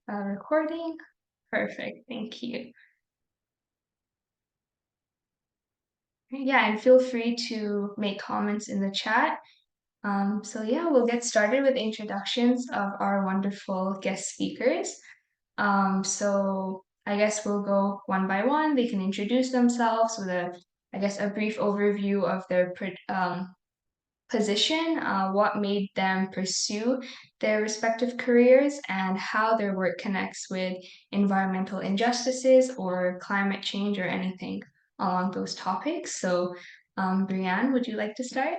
Recording. Perfect. Thank you. Yeah, and feel free to make comments in the chat. So yeah, we'll get started with introductions of our wonderful guest speakers. So I guess we'll go one by one. They can introduce themselves with a brief overview of their position, what made them pursue their respective careers, and how their work connects with environmental injustices or climate change or anything along those topics. So, Brianne, would you like to start?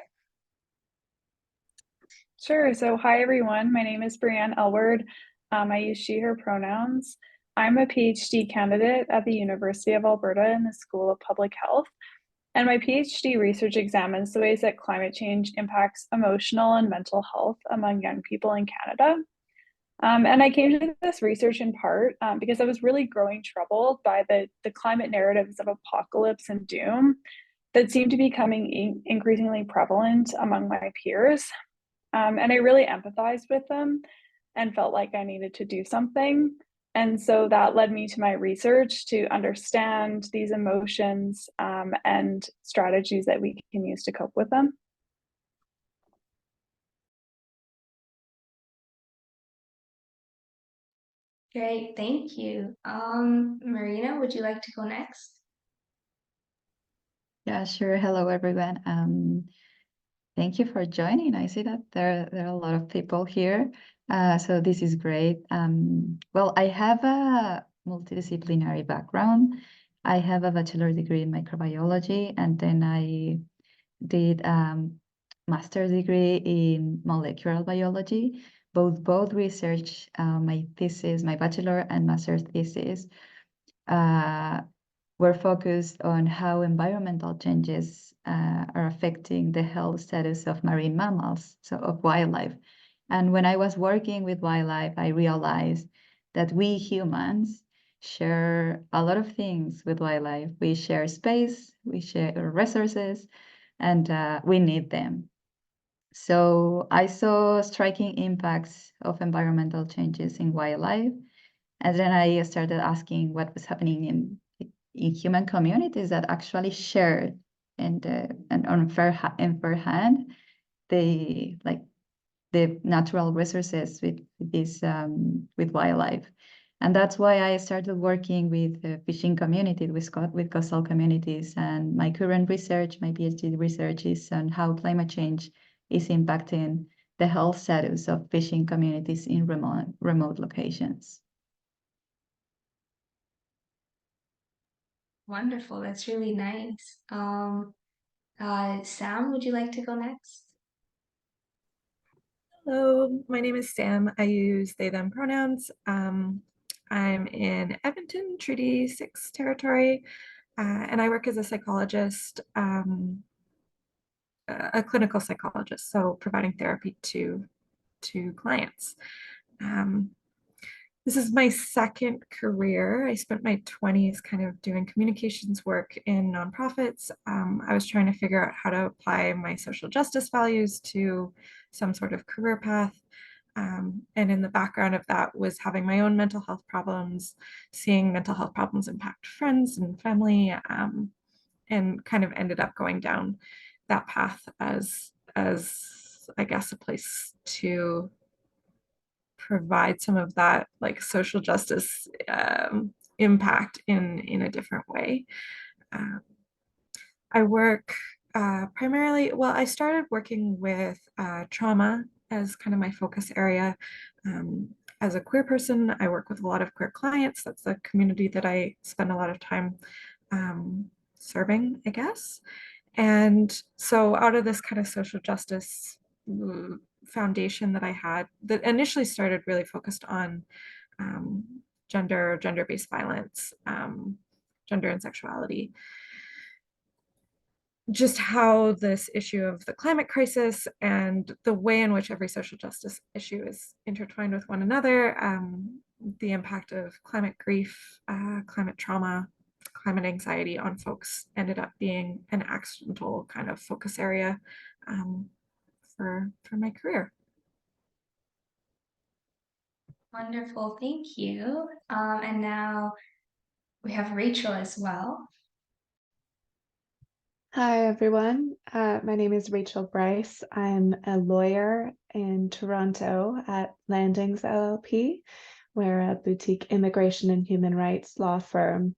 Sure. So hi, everyone. My name is Brianne Elward. I use she, her pronouns. I'm a PhD candidate at the University of Alberta in the School of Public Health. And my PhD research examines the ways that climate change impacts emotional and mental health among young people in Canada. And I came to this research in part because I was really growing troubled by the climate narratives of apocalypse and doom that seem to be becoming increasingly prevalent among my peers. And I really empathized with them and felt like I needed to do something. And so that led me to my research to understand these emotions and strategies that we can use to cope with them. Great, thank you. Marina, would you like to go next? Yeah, sure. Hello, everyone. Thank you for joining. I see that there are a lot of people here. So this is great. Well, I have a multidisciplinary background. I have a bachelor degree in microbiology, and then I did master's degree in molecular biology. Both research, my thesis, my bachelor and master's thesis, uh, were focused on how environmental changes are affecting the health status of marine mammals, so of wildlife. And when I was working with wildlife, I realized that we humans share a lot of things with wildlife. We share space, we share resources, and we need them. So I saw striking impacts of environmental changes in wildlife. And then I started asking what was happening in human communities that actually shared and on fair hand the natural resources with this with wildlife. And that's why I started working with fishing communities, with coastal communities. And my current research, my PhD research, is on how climate change is impacting the health status of fishing communities in remote locations. Wonderful, that's really nice. Sam, would you like to go next? Hello, my name is Sam. I use they, them pronouns. I'm in Edmonton, Treaty 6 territory, and I work as a psychologist, a clinical psychologist, so providing therapy to clients. This is my second career. I spent my 20s kind of doing communications work in nonprofits. I was trying to figure out how to apply my social justice values to some sort of career path. And in the background of that was having my own mental health problems, seeing mental health problems impact friends and family, and kind of ended up going down that path as I guess a place to provide some of that like social justice impact in a different way. I work primarily, well, I started working with trauma as kind of my focus area. As a queer person, I work with a lot of queer clients. That's the community that I spend a lot of time serving, I guess. And so out of this kind of social justice foundation that I had, that initially started really focused on gender-based violence, gender and sexuality, just how this issue of the climate crisis and the way in which every social justice issue is intertwined with one another, the impact of climate grief, climate trauma, climate anxiety on folks ended up being an accidental kind of focus area for my career. Wonderful, thank you. And now we have Rachel as well. Hi, everyone. My name is Rachel Bryce. I'm a lawyer in Toronto at Landings LLP. We're a boutique immigration and human rights law firm,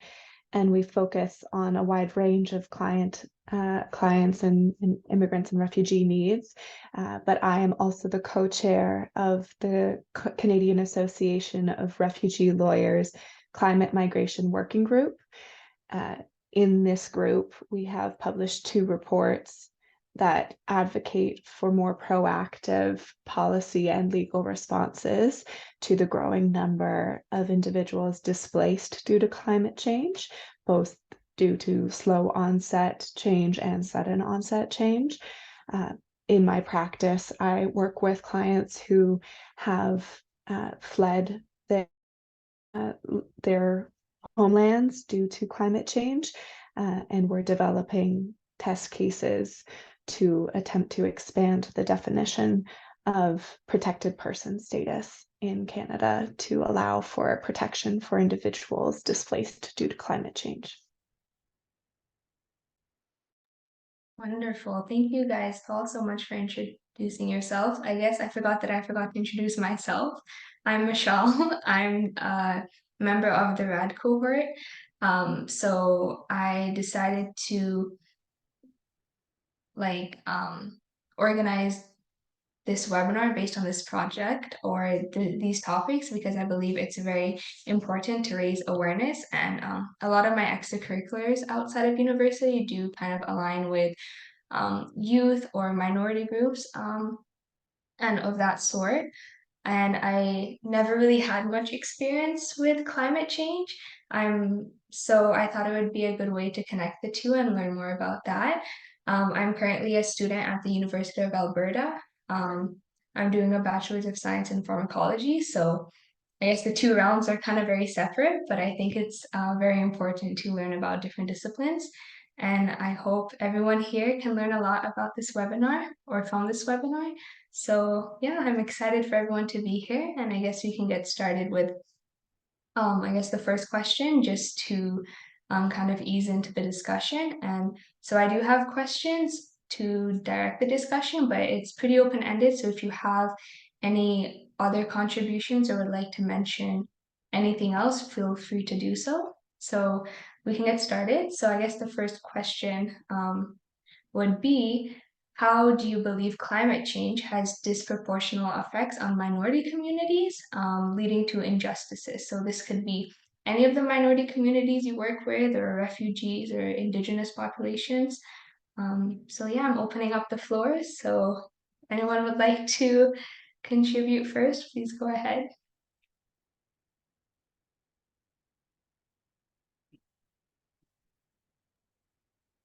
and we focus on a wide range of clients and immigrants and refugee needs. But I am also the co-chair of the Canadian Association of Refugee Lawyers Climate Migration Working Group. In this group, we have published 2 reports that advocate for more proactive policy and legal responses to the growing number of individuals displaced due to climate change, both due to slow onset change and sudden onset change. In my practice, I work with clients who have fled their homelands due to climate change, and we're developing test cases to attempt to expand the definition of protected person status in Canada to allow for protection for individuals displaced due to climate change. Wonderful. Thank you guys all so much for introducing yourself. I guess I forgot to introduce myself. I'm Mashal. I'm a member of the RAD Cohort. So I decided to organize this webinar based on this project or these topics because I believe it's very important to raise awareness, and a lot of my extracurriculars outside of university do kind of align with youth or minority groups and of that sort. And I never really had much experience with climate change. So I thought it would be a good way to connect the two and learn more about that. I'm currently a student at the University of Alberta. I'm doing a Bachelor's of Science in Pharmacology, so I guess the two realms are kind of very separate, but I think it's very important to learn about different disciplines. And I hope everyone here can learn a lot about this webinar or from this webinar. So yeah, I'm excited for everyone to be here, and I guess we can get started with I guess the first question just to kind of ease into the discussion. And so I do have questions to direct the discussion, but it's pretty open-ended. So if you have any other contributions or would like to mention anything else, feel free to do so. So we can get started. So I guess the first question would be, how do you believe climate change has disproportional effects on minority communities, leading to injustices? So this could be any of the minority communities you work with, or refugees, or Indigenous populations. So yeah, I'm opening up the floor. So anyone would like to contribute first, please go ahead.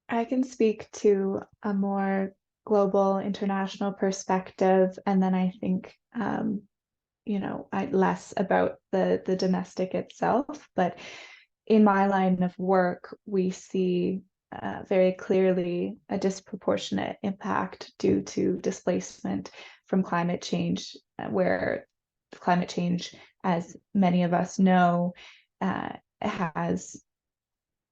I can speak to a more global international perspective, and then I think less about the domestic itself. But in my line of work, we see very clearly a disproportionate impact due to displacement from climate change, where climate change, as many of us know, has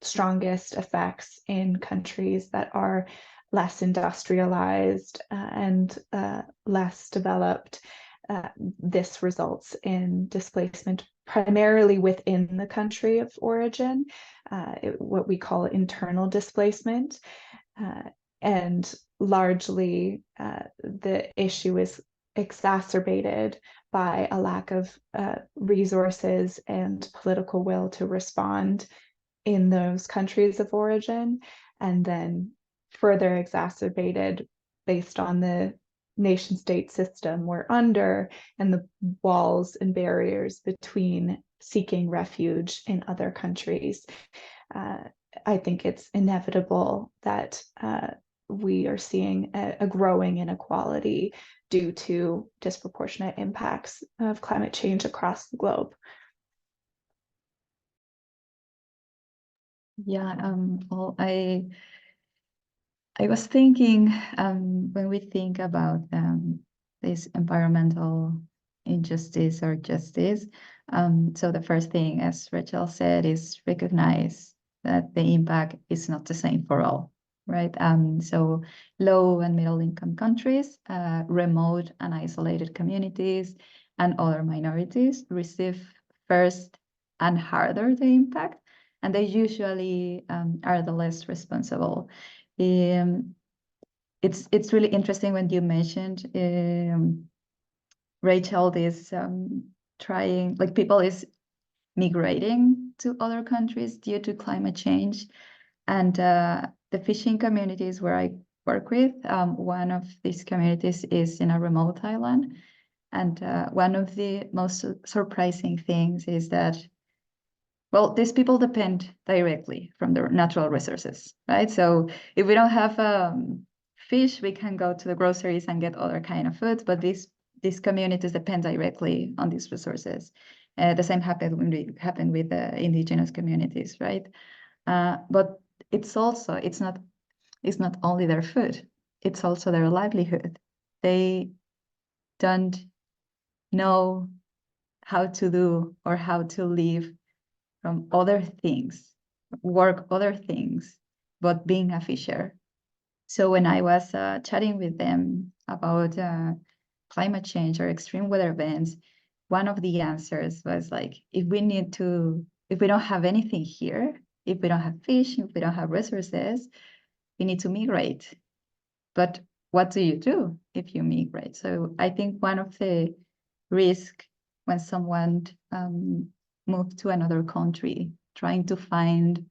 strongest effects in countries that are less industrialized and less developed. This results in displacement primarily within the country of origin, what we call internal displacement. And largely, the issue is exacerbated by a lack of resources and political will to respond in those countries of origin, and then further exacerbated based on the nation state system we're under and the walls and barriers between seeking refuge in other countries. I think it's inevitable that we are seeing a growing inequality due to disproportionate impacts of climate change across the globe. Yeah, well, I was thinking when we think about these environmental injustice or justice. So the first thing, as Rachel said, is recognize that the impact is not the same for all, right? So low and middle income countries, remote and isolated communities, and other minorities receive first and harder the impact, and they usually are the less responsible. It's really interesting when you mentioned, Rachel, this trying, like, people is migrating to other countries due to climate change. And the fishing communities where I work with, one of these communities is in a remote island. And one of the most surprising things is that, well, these people depend directly from their natural resources, right? So if we don't have fish, we can go to the groceries and get other kind of foods, but these communities depend directly on these resources. The same happened with the indigenous communities, right? But it's not only their food, it's also their livelihood. They don't know how to do or how to live from other things, work other things, but being a fisher. So when I was chatting with them about climate change or extreme weather events, one of the answers was like, if we don't have anything here, if we don't have fish, if we don't have resources, we need to migrate. But what do you do if you migrate? So I think one of the risks when someone moves to another country, trying to find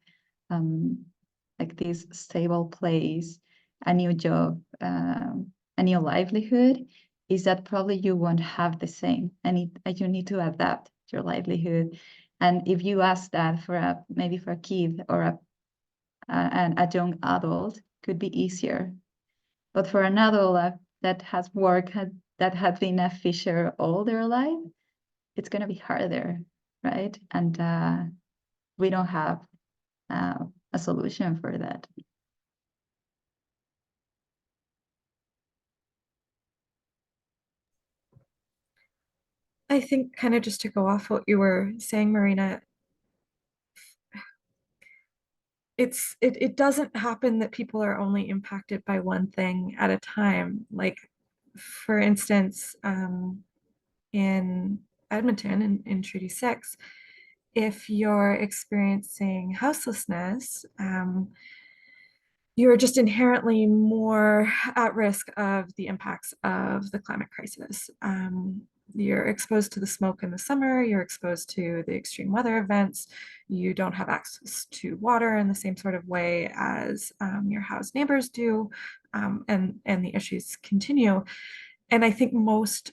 like this stable place, a new job, a new livelihood, is that probably you won't have the same, and you need to adapt your livelihood. And if you ask that for maybe for a kid or a young adult, could be easier. But for an adult that has worked, that had been a fisher all their life, it's going to be harder, right? And we don't have a solution for that. I think, kind of just to go off what you were saying, Marina, it doesn't happen that people are only impacted by one thing at a time. Like, for instance, in Edmonton, in Treaty 6, if you're experiencing houselessness, you're just inherently more at risk of the impacts of the climate crisis. You're exposed to the smoke in the summer, you're exposed to the extreme weather events, you don't have access to water in the same sort of way as your house neighbors do, and the issues continue. And I think most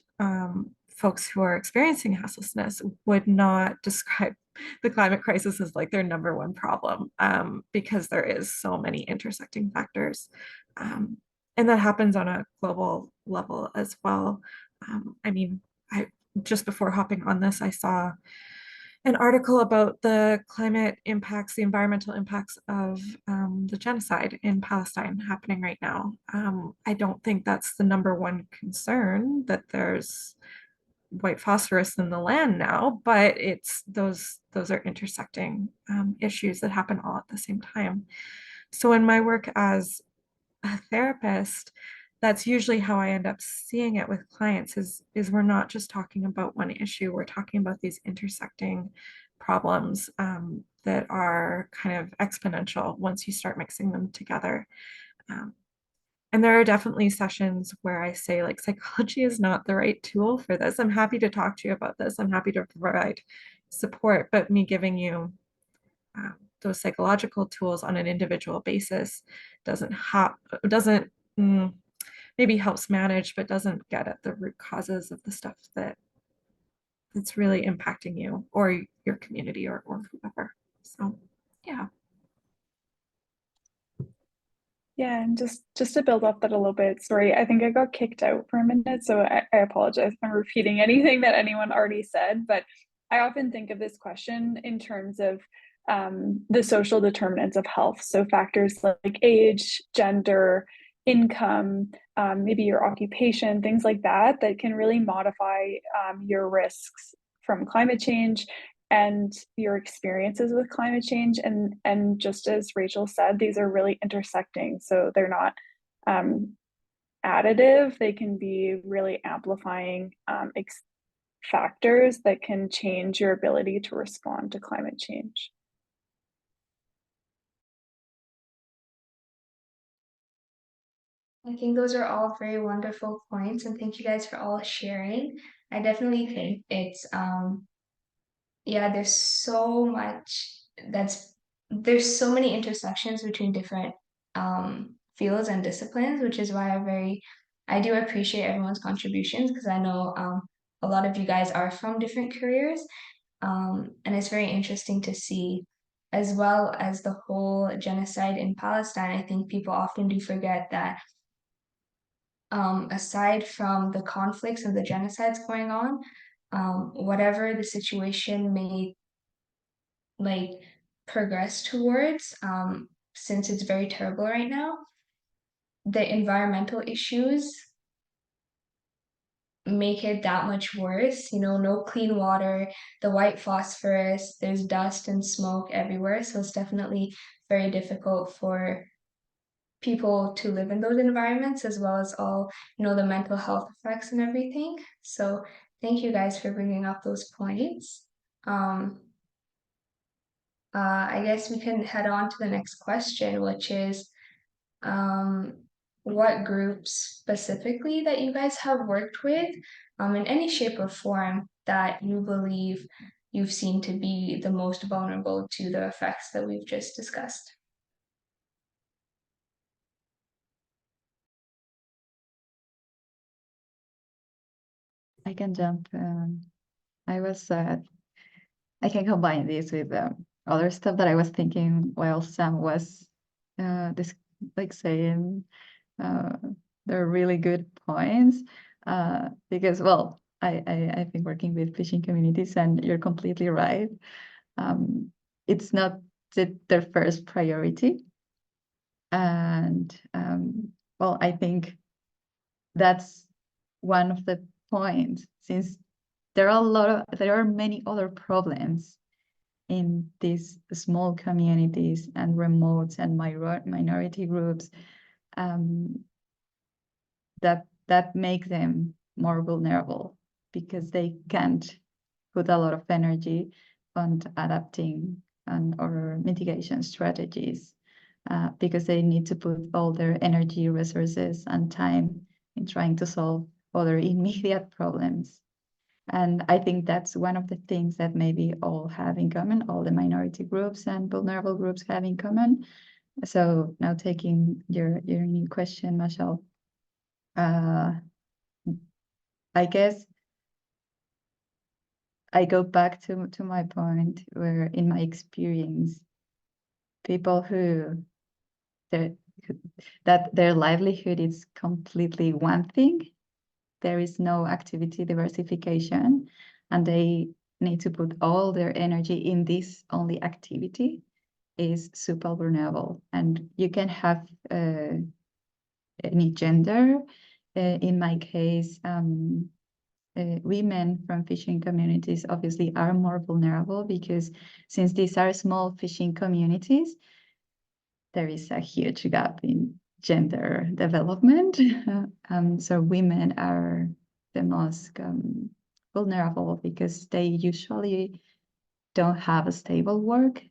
folks who are experiencing houselessness would not describe the climate crisis as like their number one problem, because there is so many intersecting factors. And that happens on a global level as well. I mean, just before hopping on this, I saw an article about the climate impacts, the environmental impacts of the genocide in Palestine happening right now. I don't think that's the number one concern, that there's white phosphorus in the land now, but it's those are intersecting issues that happen all at the same time. So in my work as a therapist, that's usually how I end up seeing it with clients, is we're not just talking about one issue, we're talking about these intersecting problems that are kind of exponential once you start mixing them together. And there are definitely sessions where I say, like, psychology is not the right tool for this. I'm happy to talk to you about this. I'm happy to provide support, but me giving you those psychological tools on an individual basis doesn't maybe helps manage, but doesn't get at the root causes of the stuff that's really impacting you or your community or whoever. So yeah. Yeah, and just to build off that a little bit, sorry, I think I got kicked out for a minute, so I apologize if I'm repeating anything that anyone already said, but I often think of this question in terms of the social determinants of health. So factors like age, gender, income, maybe your occupation, things like that, that can really modify your risks from climate change and your experiences with climate change. And just as Rachel said, these are really intersecting. So they're not additive, they can be really amplifying factors that can change your ability to respond to climate change. I think those are all very wonderful points, and thank you guys for all sharing. I definitely think it's yeah, there's so many intersections between different fields and disciplines, which is why I do appreciate everyone's contributions, because I know a lot of you guys are from different careers, and it's very interesting to see, as well as the whole genocide in Palestine. I think people often do forget that aside from the conflicts and the genocides going on, whatever the situation may like progress towards, since it's very terrible right now, the environmental issues make it that much worse. You know, no clean water, the white phosphorus, there's dust and smoke everywhere. So it's definitely very difficult for people to live in those environments, as well as all, you know, the mental health effects and everything. So thank you guys for bringing up those points. I guess we can head on to the next question, which is what groups specifically that you guys have worked with in any shape or form that you believe you've seen to be the most vulnerable to the effects that we've just discussed. I can jump. I can combine this with other stuff that I was thinking while Sam was this like saying they're really good points, because well, I've been working with fishing communities, and you're completely right. It's not their first priority, and well, I think that's one of the points, since there are many other problems in these small communities and remote and minority groups, that make them more vulnerable, because they can't put a lot of energy on adapting or mitigation strategies, because they need to put all their energy, resources, and time in trying to solve other immediate problems. And I think that's one of the things that maybe all have in common, all the minority groups and vulnerable groups have in common. So now taking your new question, Mashal, I guess I go back to my point where, in my experience, people that their livelihood is completely one thing, there is no activity diversification, and they need to put all their energy in this only activity, is super vulnerable. And you can have any gender. In my case, women from fishing communities obviously are more vulnerable, because since these are small fishing communities, there is a huge gap in gender development. So women are the most vulnerable, because they usually don't have a stable work.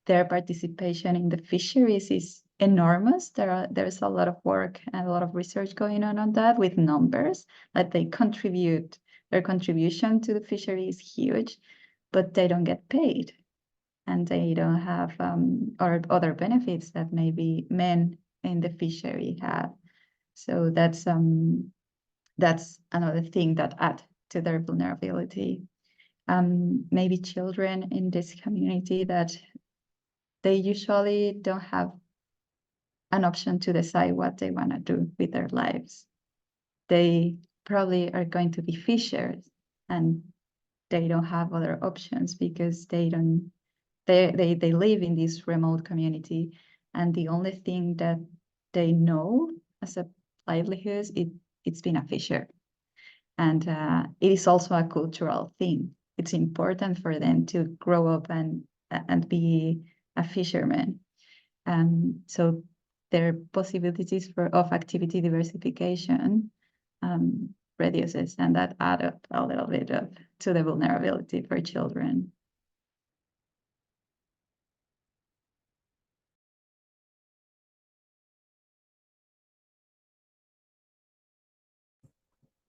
Their participation in the fisheries is enormous. There's a lot of work and a lot of research going on that, with numbers that they contribute. Their contribution to the fishery is huge, but they don't get paid, and they don't have or other benefits that maybe men in the fishery have. So that's another thing that add to their vulnerability. Maybe children in this community, that they usually don't have an option to decide what they want to do with their lives. They probably are going to be fishers, and they don't have other options, because they live in this remote community, and the only thing that they know as a livelihood, it's been a fissure. And it is also a cultural thing. It's important for them to grow up and be a fisherman. So their possibilities of activity diversification reduces, and that adds up a little bit to the vulnerability for children.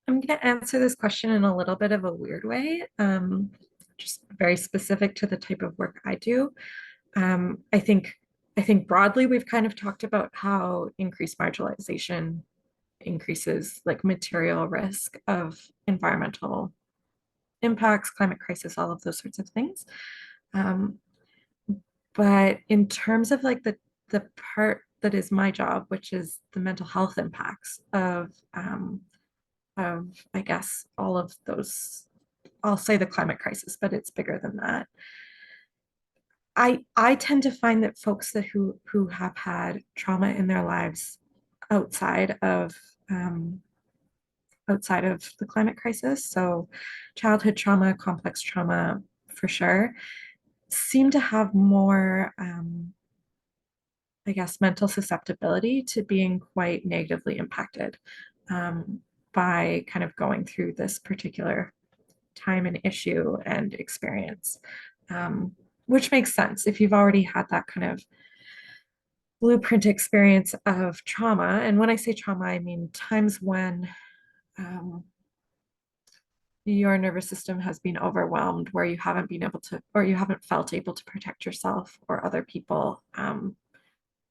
I'm going to answer this question in a little bit of a weird way, just very specific to the type of work I do. I think broadly we've kind of talked about how increased marginalization increases like material risk of environmental impacts, climate crisis, all of those sorts of things. But in terms of like the part that is my job, which is the mental health impacts of I guess all of those, I'll say the climate crisis, but it's bigger than that. I tend to find that folks who have had trauma in their lives outside of the climate crisis, so childhood trauma, complex trauma for sure, seem to have more I guess mental susceptibility to being quite negatively impacted by kind of going through this particular time and issue and experience, which makes sense if you've already had that kind of blueprint experience of trauma. And when I say trauma, I mean times when your nervous system has been overwhelmed, where you haven't been able to, or you haven't felt able to protect yourself or other people.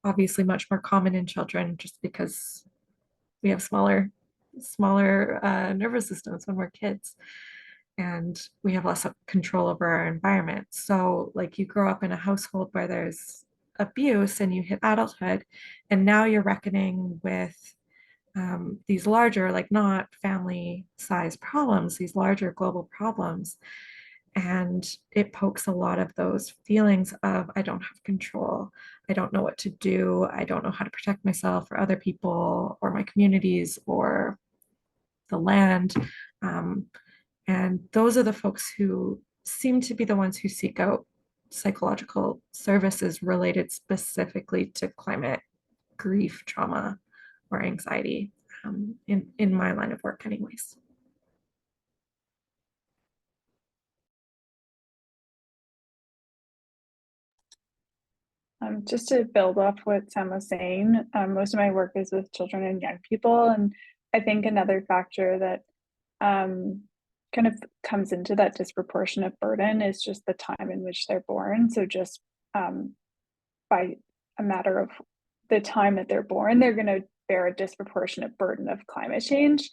Obviously much more common in children just because we have smaller nervous systems when we're kids, and we have less control over our environment. So like you grow up in a household where there's abuse and you hit adulthood, and now you're reckoning with these larger, like not family size problems, these larger global problems. And it pokes a lot of those feelings of, I don't have control. I don't know what to do. I don't know how to protect myself or other people or my communities or the land. And those are the folks who seem to be the ones who seek out psychological services related specifically to climate, grief, trauma, or anxiety, in my line of work anyways. Just to build off what Sam was saying, most of my work is with children and young people. And I think another factor that kind of comes into that disproportionate burden is just the time in which they're born. So just by a matter of the time that they're born, they're going to bear a disproportionate burden of climate change.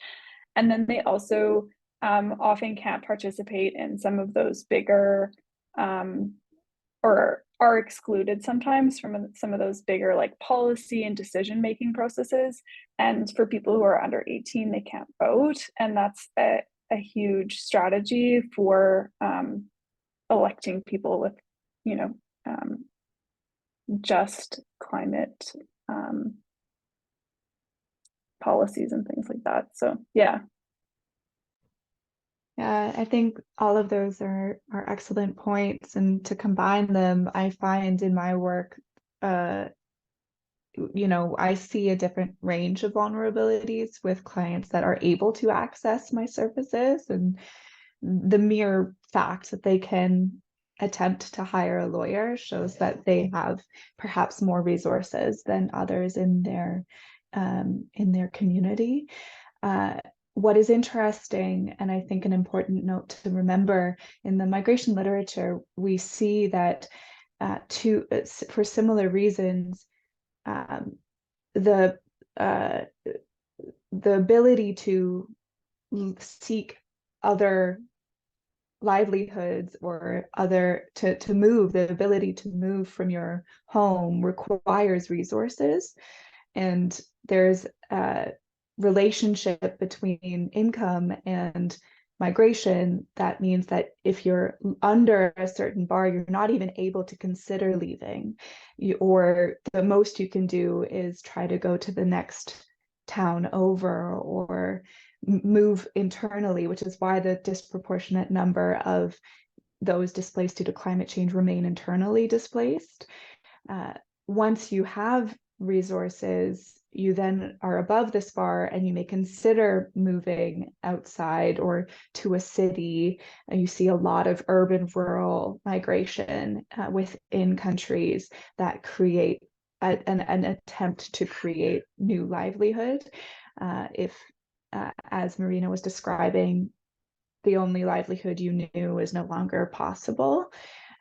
And then they also often can't participate in some of those bigger or are excluded sometimes from some of those bigger like policy and decision making processes. And for people who are under 18, they can't vote. And that's a huge strategy for electing people with, just climate policies and things like that. So, yeah. Yeah, I think all of those are excellent points, and to combine them, I find in my work, I see a different range of vulnerabilities with clients that are able to access my services, and the mere fact that they can attempt to hire a lawyer shows that they have perhaps more resources than others in their community. What is interesting, and I think an important note to remember, in the migration literature, we see that for similar reasons, the ability to seek other livelihoods or to move, the ability to move from your home requires resources, and there's a relationship between income and migration that means that if you're under a certain bar, you're not even able to consider leaving, or the most you can do is try to go to the next town over or move internally, which is why the disproportionate number of those displaced due to climate change remain internally displaced. Once you have resources, you then are above this bar and you may consider moving outside or to a city. You see a lot of urban-rural migration within countries that create an attempt to create new livelihood. As Marina was describing, the only livelihood you knew is no longer possible.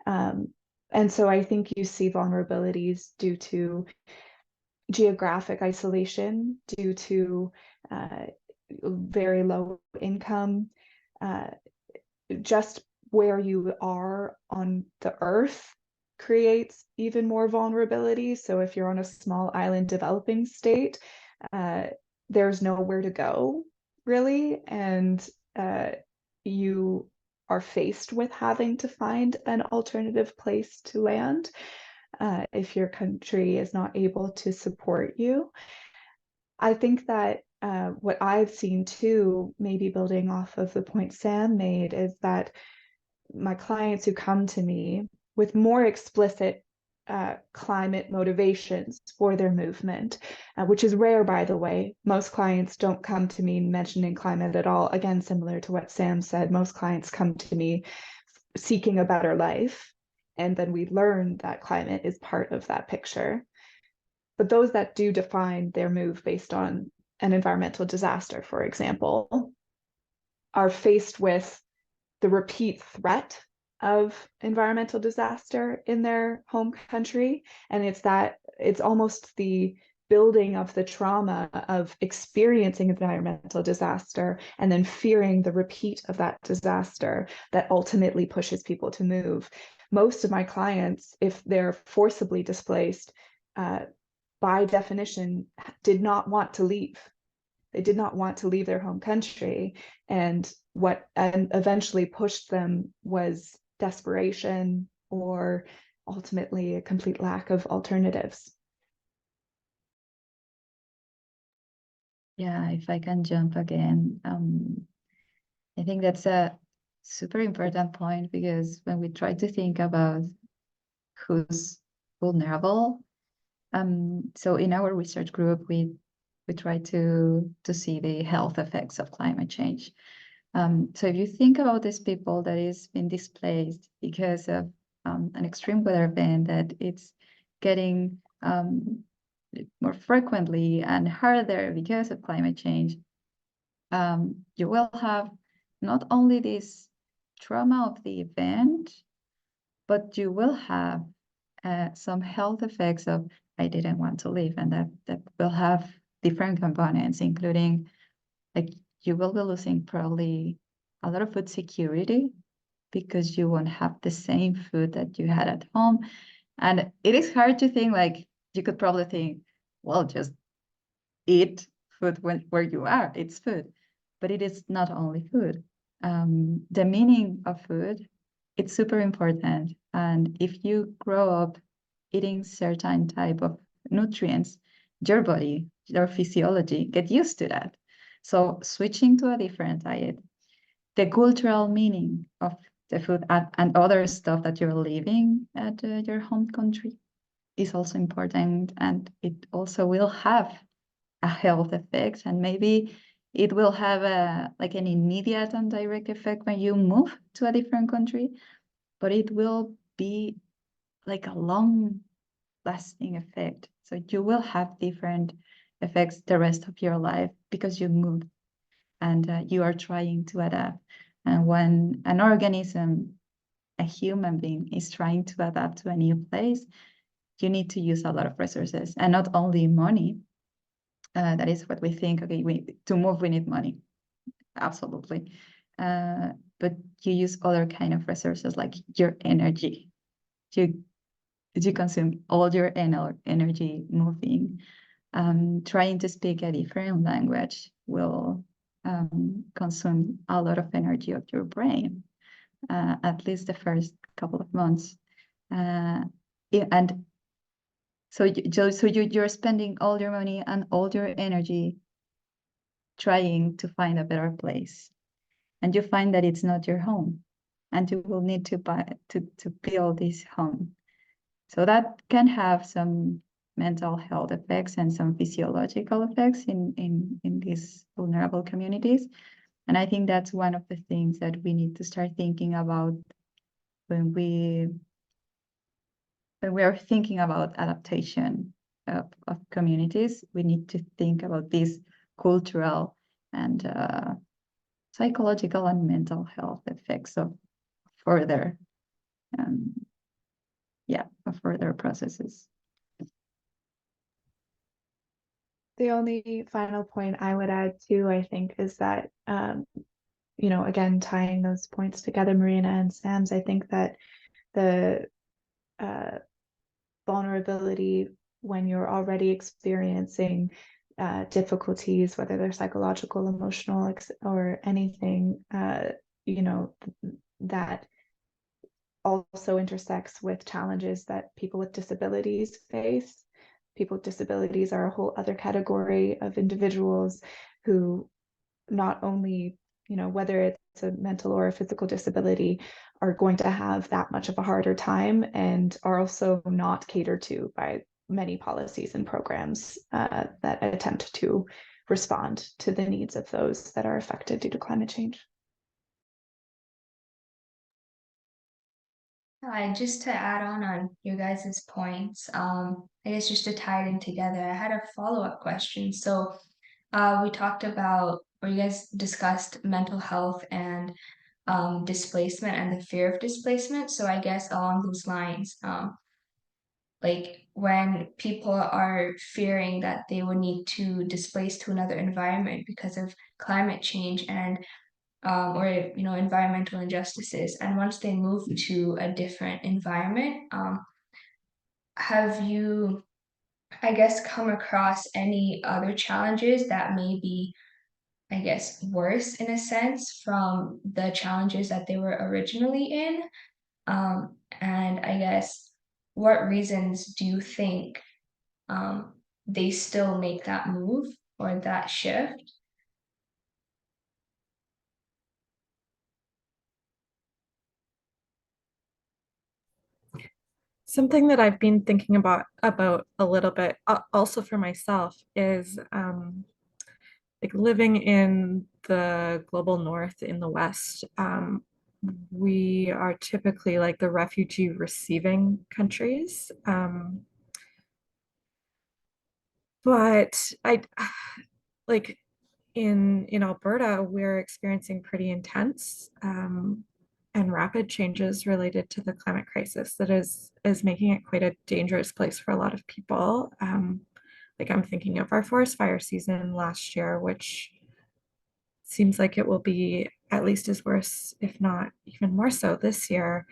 And so I think you see vulnerabilities due to geographic isolation, due to very low income, just where you are on the earth creates even more vulnerability. So if you're on a small island developing state, there's nowhere to go, really, and you are faced with having to find an alternative place to land if your country is not able to support you. I think that what I've seen too, maybe building off of the point Sam made, is that my clients who come to me with more explicit climate motivations for their movement, which is rare, by the way. Most clients don't come to me mentioning climate at all. Again, similar to what Sam said, most clients come to me seeking a better life, and then we learn that climate is part of that picture. But those that do define their move based on an environmental disaster, for example, are faced with the repeat threat of environmental disaster in their home country. And it's almost the building of the trauma of experiencing environmental disaster and then fearing the repeat of that disaster that ultimately pushes people to move. Most of my clients, if they're forcibly displaced, by definition, did not want to leave. They did not want to leave their home country. And what eventually pushed them was desperation or ultimately a complete lack of alternatives. Yeah, if I can jump again, I think that's a super important point, because when we try to think about who's vulnerable, so in our research group, we try to see the health effects of climate change. So if you think about these people that is been displaced because of an extreme weather event that it's getting more frequently and harder because of climate change, you will have not only this trauma of the event, but you will have some health effects of I didn't want to leave, and that will have different components, including like you will be losing probably a lot of food security because you won't have the same food that you had at home. And it is hard to think, like you could probably think, well, just eat food where you are, it's food. But it is not only food. The meaning of food, it's super important. And if you grow up eating certain type of nutrients, your body, your physiology get used to that. So switching to a different diet, the cultural meaning of the food and other stuff that you're living at your home country is also important, and it also will have a health effect, and maybe it will have like an immediate and direct effect when you move to a different country, but it will be like a long lasting effect. So you will have different effects the rest of your life because you move and you are trying to adapt. And when an organism, a human being, is trying to adapt to a new place, you need to use a lot of resources, and not only money. That is what we think. Okay, to move, we need money. Absolutely. But you use other kind of resources like your energy. You consume all your energy moving. Trying to speak a different language will consume a lot of energy of your brain, at least the first couple of months. And so you're spending all your money and all your energy trying to find a better place, and you find that it's not your home, and you will need to build this home. So that can have some mental health effects and some physiological effects in these vulnerable communities. And I think that's one of the things that we need to start thinking about when we are thinking about adaptation of communities. We need to think about these cultural and psychological and mental health effects of further of further processes. The only final point I would add too, I think, is that, you know, again, tying those points together, Marina and Sam's, I think that the vulnerability when you're already experiencing difficulties, whether they're psychological, emotional, or anything, you know, that also intersects with challenges that people with disabilities face. People with disabilities are a whole other category of individuals who not only, you know, whether it's a mental or a physical disability, are going to have that much of a harder time and are also not catered to by many policies and programs that attempt to respond to the needs of those that are affected due to climate change. Just to add on your guys' points, I guess just to tie it in together, I had a follow-up question. So we talked about, or you guys discussed mental health and displacement and the fear of displacement. So I guess along those lines, like when people are fearing that they would need to displace to another environment because of climate change and or you know, environmental injustices, and once they move to a different environment, have you, I guess, come across any other challenges that may be, I guess, worse in a sense from the challenges that they were originally in? And I guess, what reasons do you think they still make that move or that shift? Something that I've been thinking about a little bit, also for myself, is like living in the global north in the West. We are typically like the refugee receiving countries. But I like in Alberta, we're experiencing pretty intense and rapid changes related to the climate crisis that is making it quite a dangerous place for a lot of people. Like I'm thinking of our forest fire season last year, which seems like it will be at least as worse, if not even more so this year.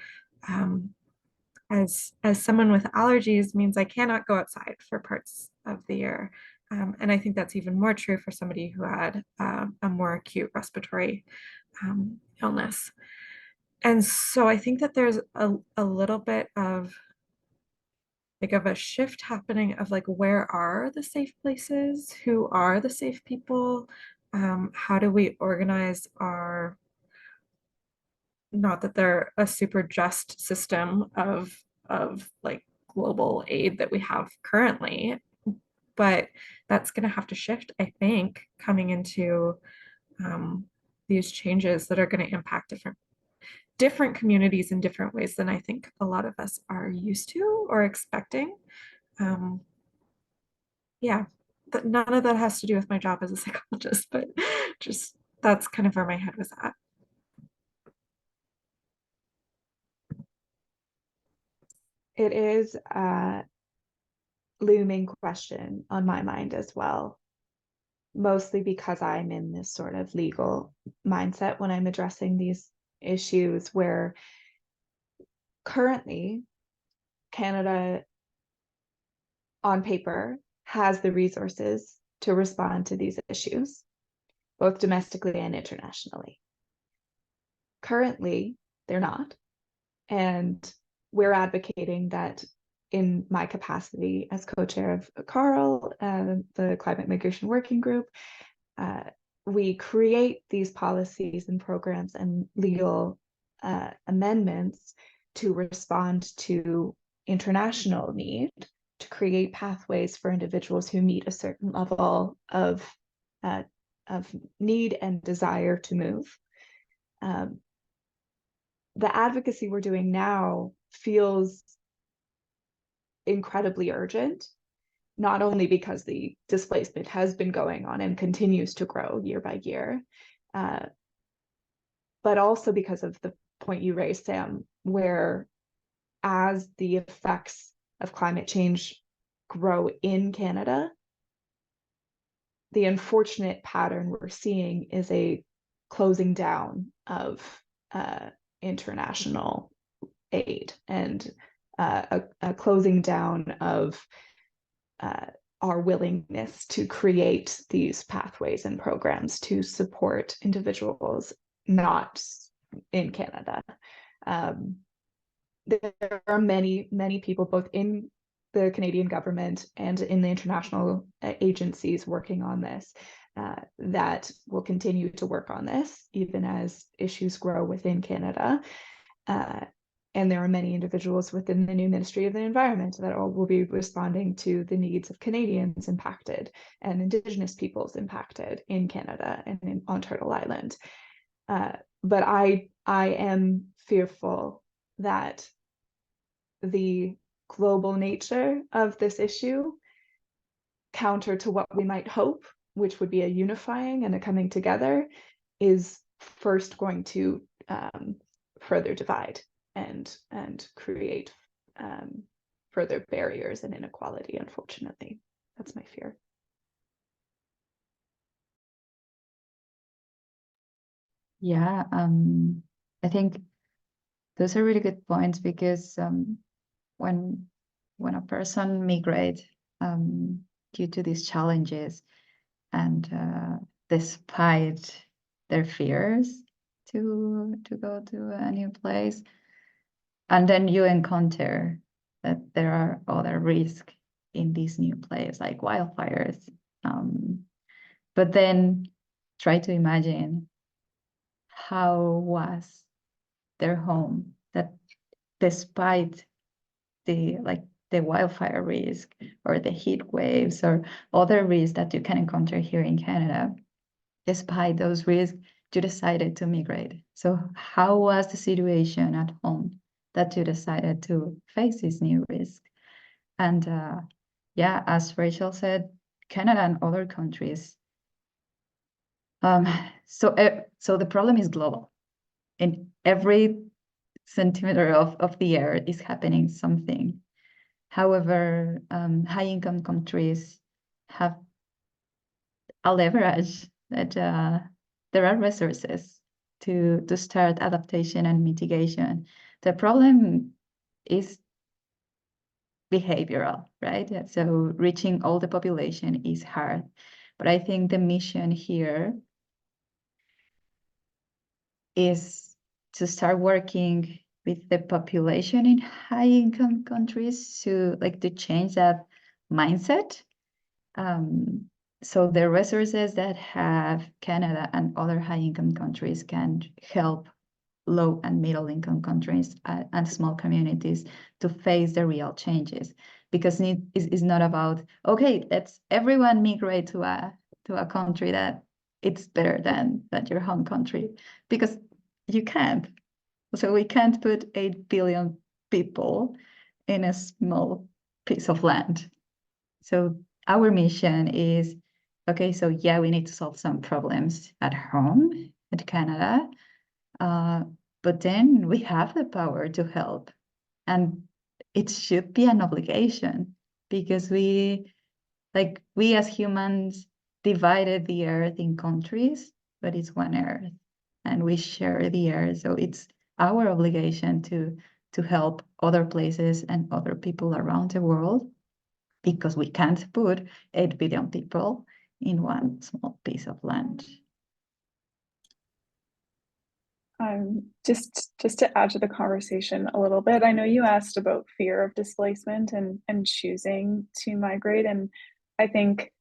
As someone with allergies means I cannot go outside for parts of the year. And I think that's even more true for somebody who had a more acute respiratory illness. And so I think that there's a little bit of like of a shift happening of like, where are the safe places? Who are the safe people? How do we organize our, not that they're a super just system of like global aid that we have currently, but that's going to have to shift, I think, coming into these changes that are going to impact different communities in different ways than I think a lot of us are used to or expecting. Yeah, but none of that has to do with my job as a psychologist, but just that's kind of where my head was at. It is a looming question on my mind as well, mostly because I'm in this sort of legal mindset when I'm addressing these issues, where currently Canada on paper has the resources to respond to these issues, both domestically and internationally. Currently, they're not. And we're advocating that, in my capacity as co-chair of CARL, the Climate Migration Working Group, we create these policies and programs and legal amendments to respond to international need, to create pathways for individuals who meet a certain level of need and desire to move. The advocacy we're doing now feels incredibly urgent, not only because the displacement has been going on and continues to grow year by year, but also because of the point you raised, Sam, where as the effects of climate change grow in Canada, the unfortunate pattern we're seeing is a closing down of international aid and a closing down of our willingness to create these pathways and programs to support individuals not in Canada. There are many, many people, both in the Canadian government and in the international agencies working on this, that will continue to work on this, even as issues grow within Canada. And there are many individuals within the new Ministry of the Environment that will be responding to the needs of Canadians impacted and Indigenous peoples impacted in Canada and on Turtle Island. But I am fearful that the global nature of this issue, counter to what we might hope, which would be a unifying and a coming together, is first going to further divide and create further barriers and inequality, unfortunately. That's my fear. Yeah, I think those are really good points, because when a person migrates due to these challenges, and despite their fears to go to a new place, and then you encounter that there are other risks in this new place, like wildfires. But then try to imagine how was their home, that despite the wildfire risk or the heat waves or other risks that you can encounter here in Canada, despite those risks, you decided to migrate. So how was the situation at home that you decided to face this new risk? And yeah, as Rachel said, Canada and other countries. So the problem is global. In every centimeter of the earth is happening something. However, high-income countries have a leverage that there are resources to start adaptation and mitigation. The problem is behavioral, right? So reaching all the population is hard. But I think the mission here is to start working with the population in high-income countries to change that mindset. So the resources that have Canada and other high-income countries can help low and middle-income countries and small communities to face the real changes. Because it is not about, okay, let's everyone migrate to a country that it's better than your home country, because you can't. So we can't put 8 billion people in a small piece of land. So our mission is, okay, so yeah, we need to solve some problems at home, at Canada, but then we have the power to help. And it should be an obligation, because we as humans divided the earth in countries, but it's one earth and we share the earth. So it's our obligation to help other places and other people around the world, because we can't put 8 billion people in one small piece of land. Just to add to the conversation a little bit, I know you asked about fear of displacement and choosing to migrate, and I think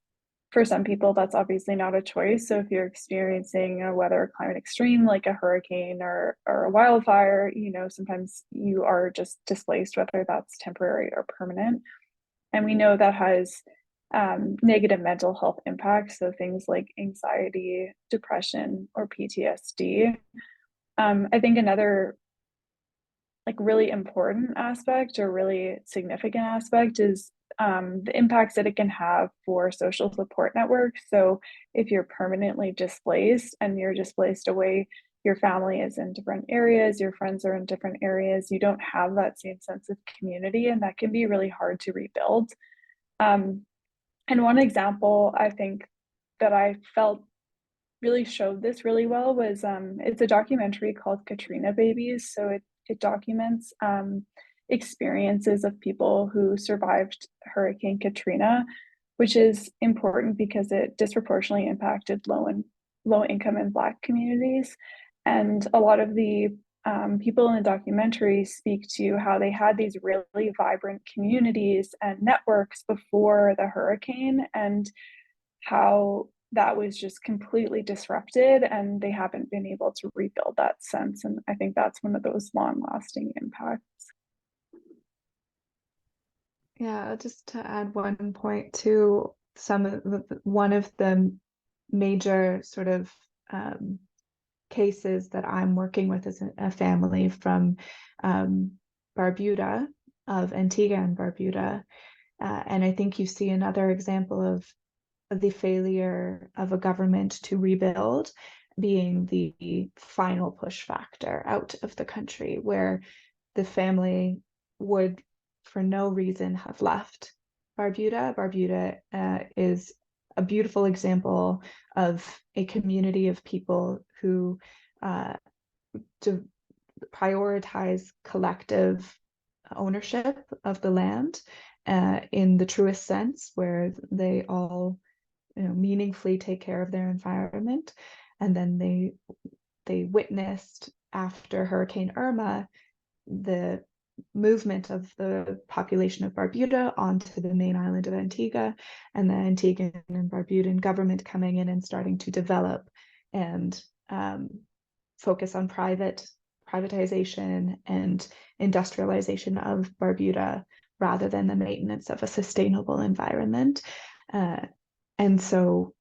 for some people, that's obviously not a choice. So if you're experiencing a weather or climate extreme like a hurricane or a wildfire, you know, sometimes you are just displaced, whether that's temporary or permanent. And we know that has negative mental health impacts. So things like anxiety, depression, or PTSD. I think another like really important aspect or really significant aspect is the impacts that it can have for social support networks. So if you're permanently displaced and you're displaced away, your family is in different areas, your friends are in different areas, you don't have that same sense of community, and that can be really hard to rebuild. And one example I think that I felt really showed this really well was it's a documentary called Katrina Babies. So it documents experiences of people who survived Hurricane Katrina, which is important because it disproportionately impacted low income and Black communities. And a lot of the people in the documentary speak to how they had these really vibrant communities and networks before the hurricane, and how that was just completely disrupted and they haven't been able to rebuild that sense. And I think that's one of those long-lasting impacts. Yeah, just to add one point to one of the major sort of cases that I'm working with as a family from Barbuda, of Antigua and Barbuda. And I think you see another example of the failure of a government to rebuild being the final push factor out of the country, where the family would for no reason have left Barbuda. Barbuda is a beautiful example of a community of people who to prioritize collective ownership of the land in the truest sense, where they all meaningfully take care of their environment. And then they witnessed after Hurricane Irma the movement of the population of Barbuda onto the main island of Antigua, and the Antiguan and Barbudan government coming in and starting to develop and focus on privatization and industrialization of Barbuda rather than the maintenance of a sustainable environment. And so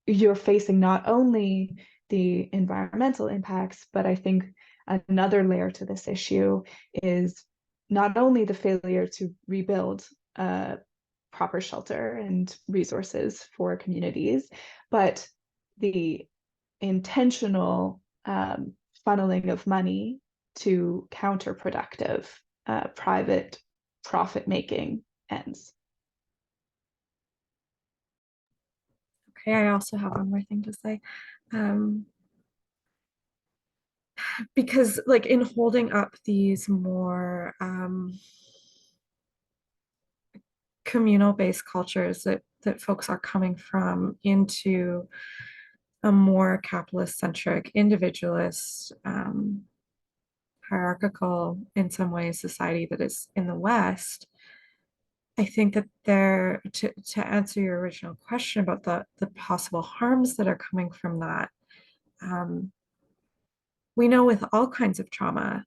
you're facing not only the environmental impacts, but I think another layer to this issue is not only the failure to rebuild proper shelter and resources for communities, but the intentional funneling of money to counterproductive private profit-making ends. Okay, I also have one more thing to say. Because like in holding up these more communal-based cultures that folks are coming from into a more capitalist-centric, individualist, hierarchical, in some ways, society that is in the West, I think that to answer your original question about the possible harms that are coming from that, we know with all kinds of trauma,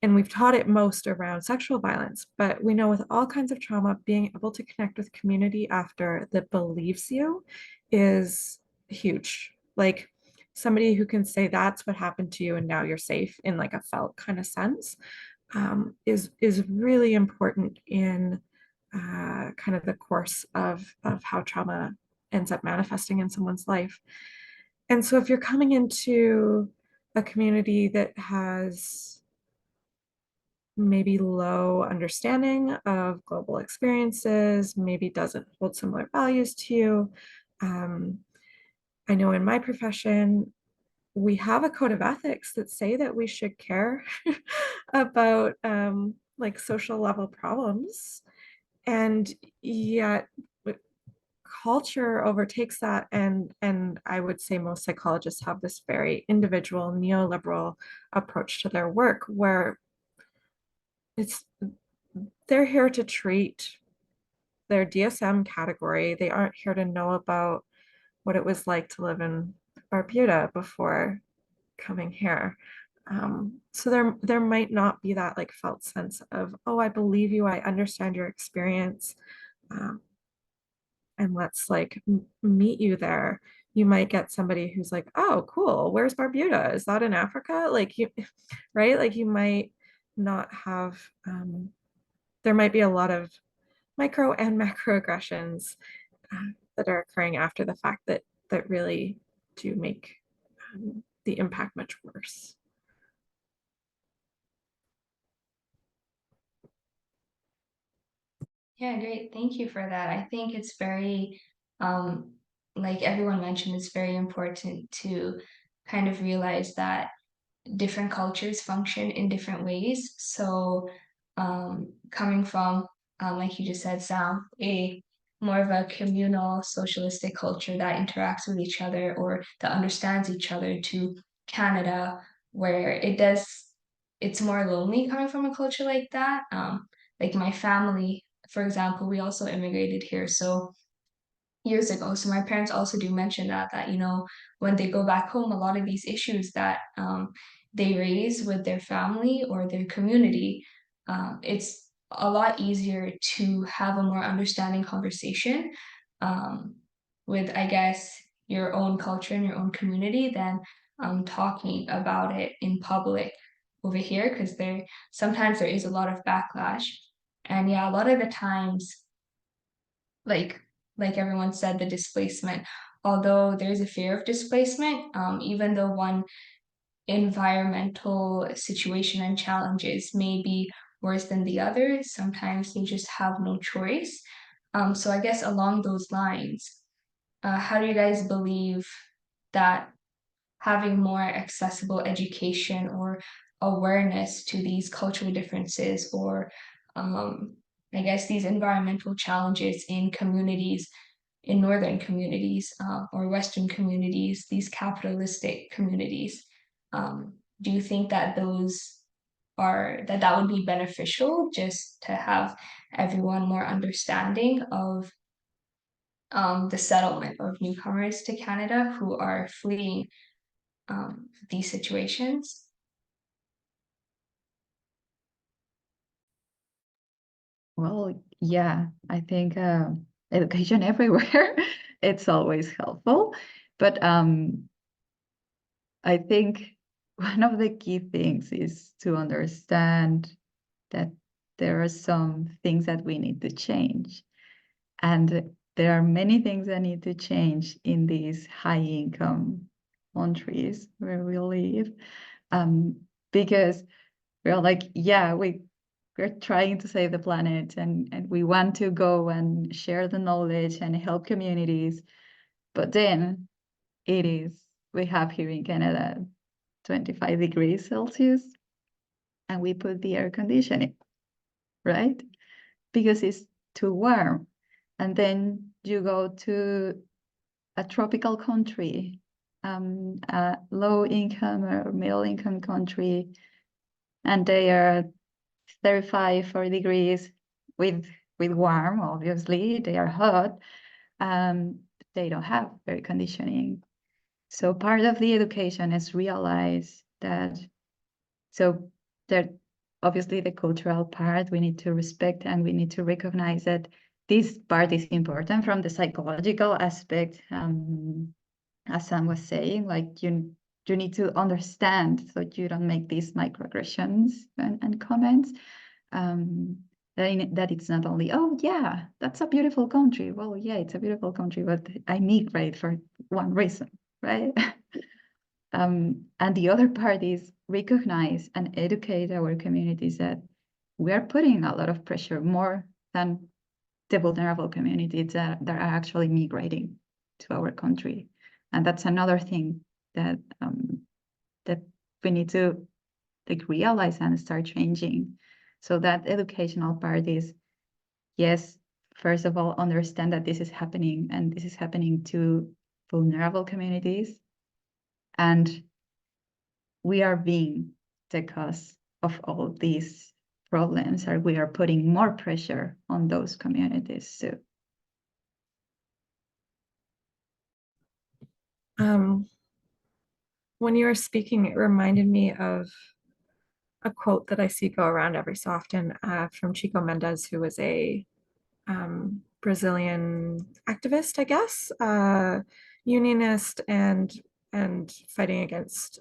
and we've taught it most around sexual violence, but we know with all kinds of trauma, being able to connect with community after that believes you is huge. Like somebody who can say that's what happened to you and now you're safe in like a felt kind of sense is really important in kind of the course of how trauma ends up manifesting in someone's life. And so if you're coming into a community that has maybe low understanding of global experiences, maybe doesn't hold similar values to you. I know in my profession, we have a code of ethics that say that we should care about like social level problems. And yet culture overtakes that, and I would say most psychologists have this very individual neoliberal approach to their work where they're here to treat their DSM category. They aren't here to know about what it was like to live in Barbuda before coming here. So there might not be that like felt sense of, oh, I believe you, I understand your experience, and let's like meet you there. You might get somebody who's like, oh, cool, where's Barbuda? Is that in Africa? Like you, right? Like you might not have, there might be a lot of micro and macroaggressions that are occurring after the fact that really do make the impact much worse. Yeah, great. Thank you for that. I think it's very, um, like everyone mentioned, it's very important to kind of realize that different cultures function in different ways. So, coming from, like you just said, Sam, a more of a communal, socialistic culture that interacts with each other or that understands each other, to Canada, where it's more lonely coming from a culture like that. Like my family, for example, we also immigrated here. So years ago. So my parents also do mention that when they go back home, a lot of these issues that they raise with their family or their community, it's a lot easier to have a more understanding conversation um, with, I guess, your own culture and your own community than talking about it in public over here, because sometimes there is a lot of backlash. And yeah, a lot of the times, like everyone said, the displacement, although there's a fear of displacement, even though one environmental situation and challenges may be worse than the other, sometimes they just have no choice. So I guess along those lines, how do you guys believe that having more accessible education or awareness to these cultural differences, or I guess these environmental challenges in communities, in northern communities, or western communities, these capitalistic communities, do you think that that would be beneficial, just to have everyone more understanding of the settlement of newcomers to Canada who are fleeing these situations? Well, yeah, I think education everywhere, it's always helpful. But I think one of the key things is to understand that there are some things that we need to change. And there are many things that need to change in these high income countries where we live. Because we're like, yeah, we're trying to save the planet, and we want to go and share the knowledge and help communities. But then we have here in Canada 25 degrees Celsius, and we put the air conditioning, right? Because it's too warm. And then you go to a tropical country, a low income or middle income country, and they are 35, 40 degrees with warm, obviously. They are hot. They don't have air conditioning. So part of the education is realize that, so there, obviously the cultural part, we need to respect and we need to recognize that this part is important from the psychological aspect. As Sam was saying, like you need to understand so you don't make these microaggressions and comments. That it's not only, oh yeah, that's a beautiful country. Well, yeah, it's a beautiful country, but I migrate for one reason, right? And the other part is recognize and educate our communities that we are putting a lot of pressure, more than the vulnerable communities that are actually migrating to our country. And that's another thing that that we need to realize and start changing. So that educational part is, yes, first of all, understand that this is happening, and this is happening to vulnerable communities. And we are being the cause of all these problems, or we are putting more pressure on those communities. So when you were speaking, it reminded me of a quote that I see go around every so often from Chico Mendes, who was a Brazilian activist, I guess, unionist and fighting against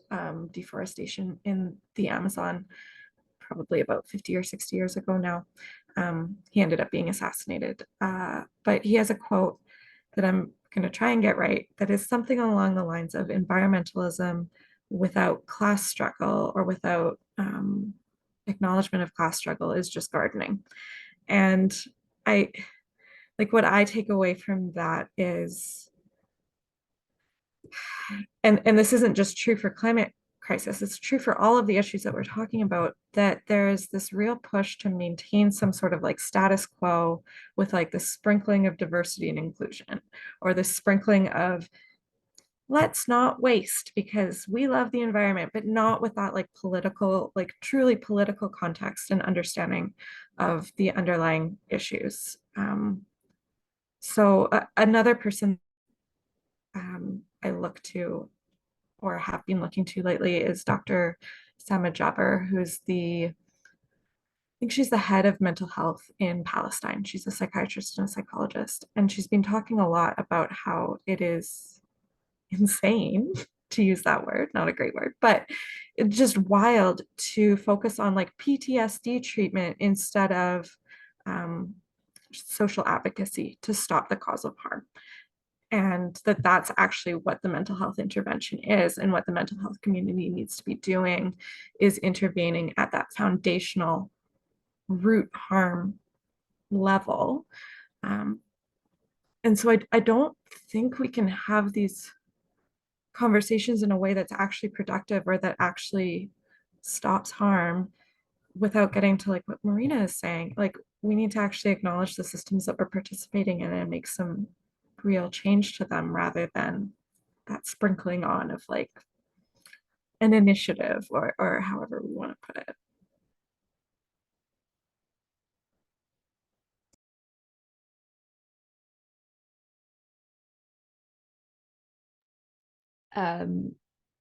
deforestation in the Amazon, probably about 50 or 60 years ago now. He ended up being assassinated. But he has a quote that I'm going to try and get right that is something along the lines of environmentalism without class struggle or without acknowledgement of class struggle is just gardening. And I like what I take away from that is, and this isn't just true for climate crisis, it's true for all of the issues that we're talking about, that there's this real push to maintain some sort of like status quo with like the sprinkling of diversity and inclusion, or the sprinkling of let's not waste because we love the environment, but not with that like political, like truly political context and understanding of the underlying issues. So another person I look to or have been looking to lately is Dr. Sama Jabber, who's I think she's the head of mental health in Palestine. She's a psychiatrist and a psychologist, and she's been talking a lot about how it is insane to use that word, not a great word, but it's just wild to focus on like PTSD treatment instead of social advocacy to stop the cause of harm. And that's actually what the mental health intervention is, and what the mental health community needs to be doing is intervening at that foundational root harm level. And so I don't think we can have these conversations in a way that's actually productive or that actually stops harm without getting to like what Marina is saying. Like, we need to actually acknowledge the systems that we're participating in and make some real change to them, rather than that sprinkling on of like an initiative or however we want to put it.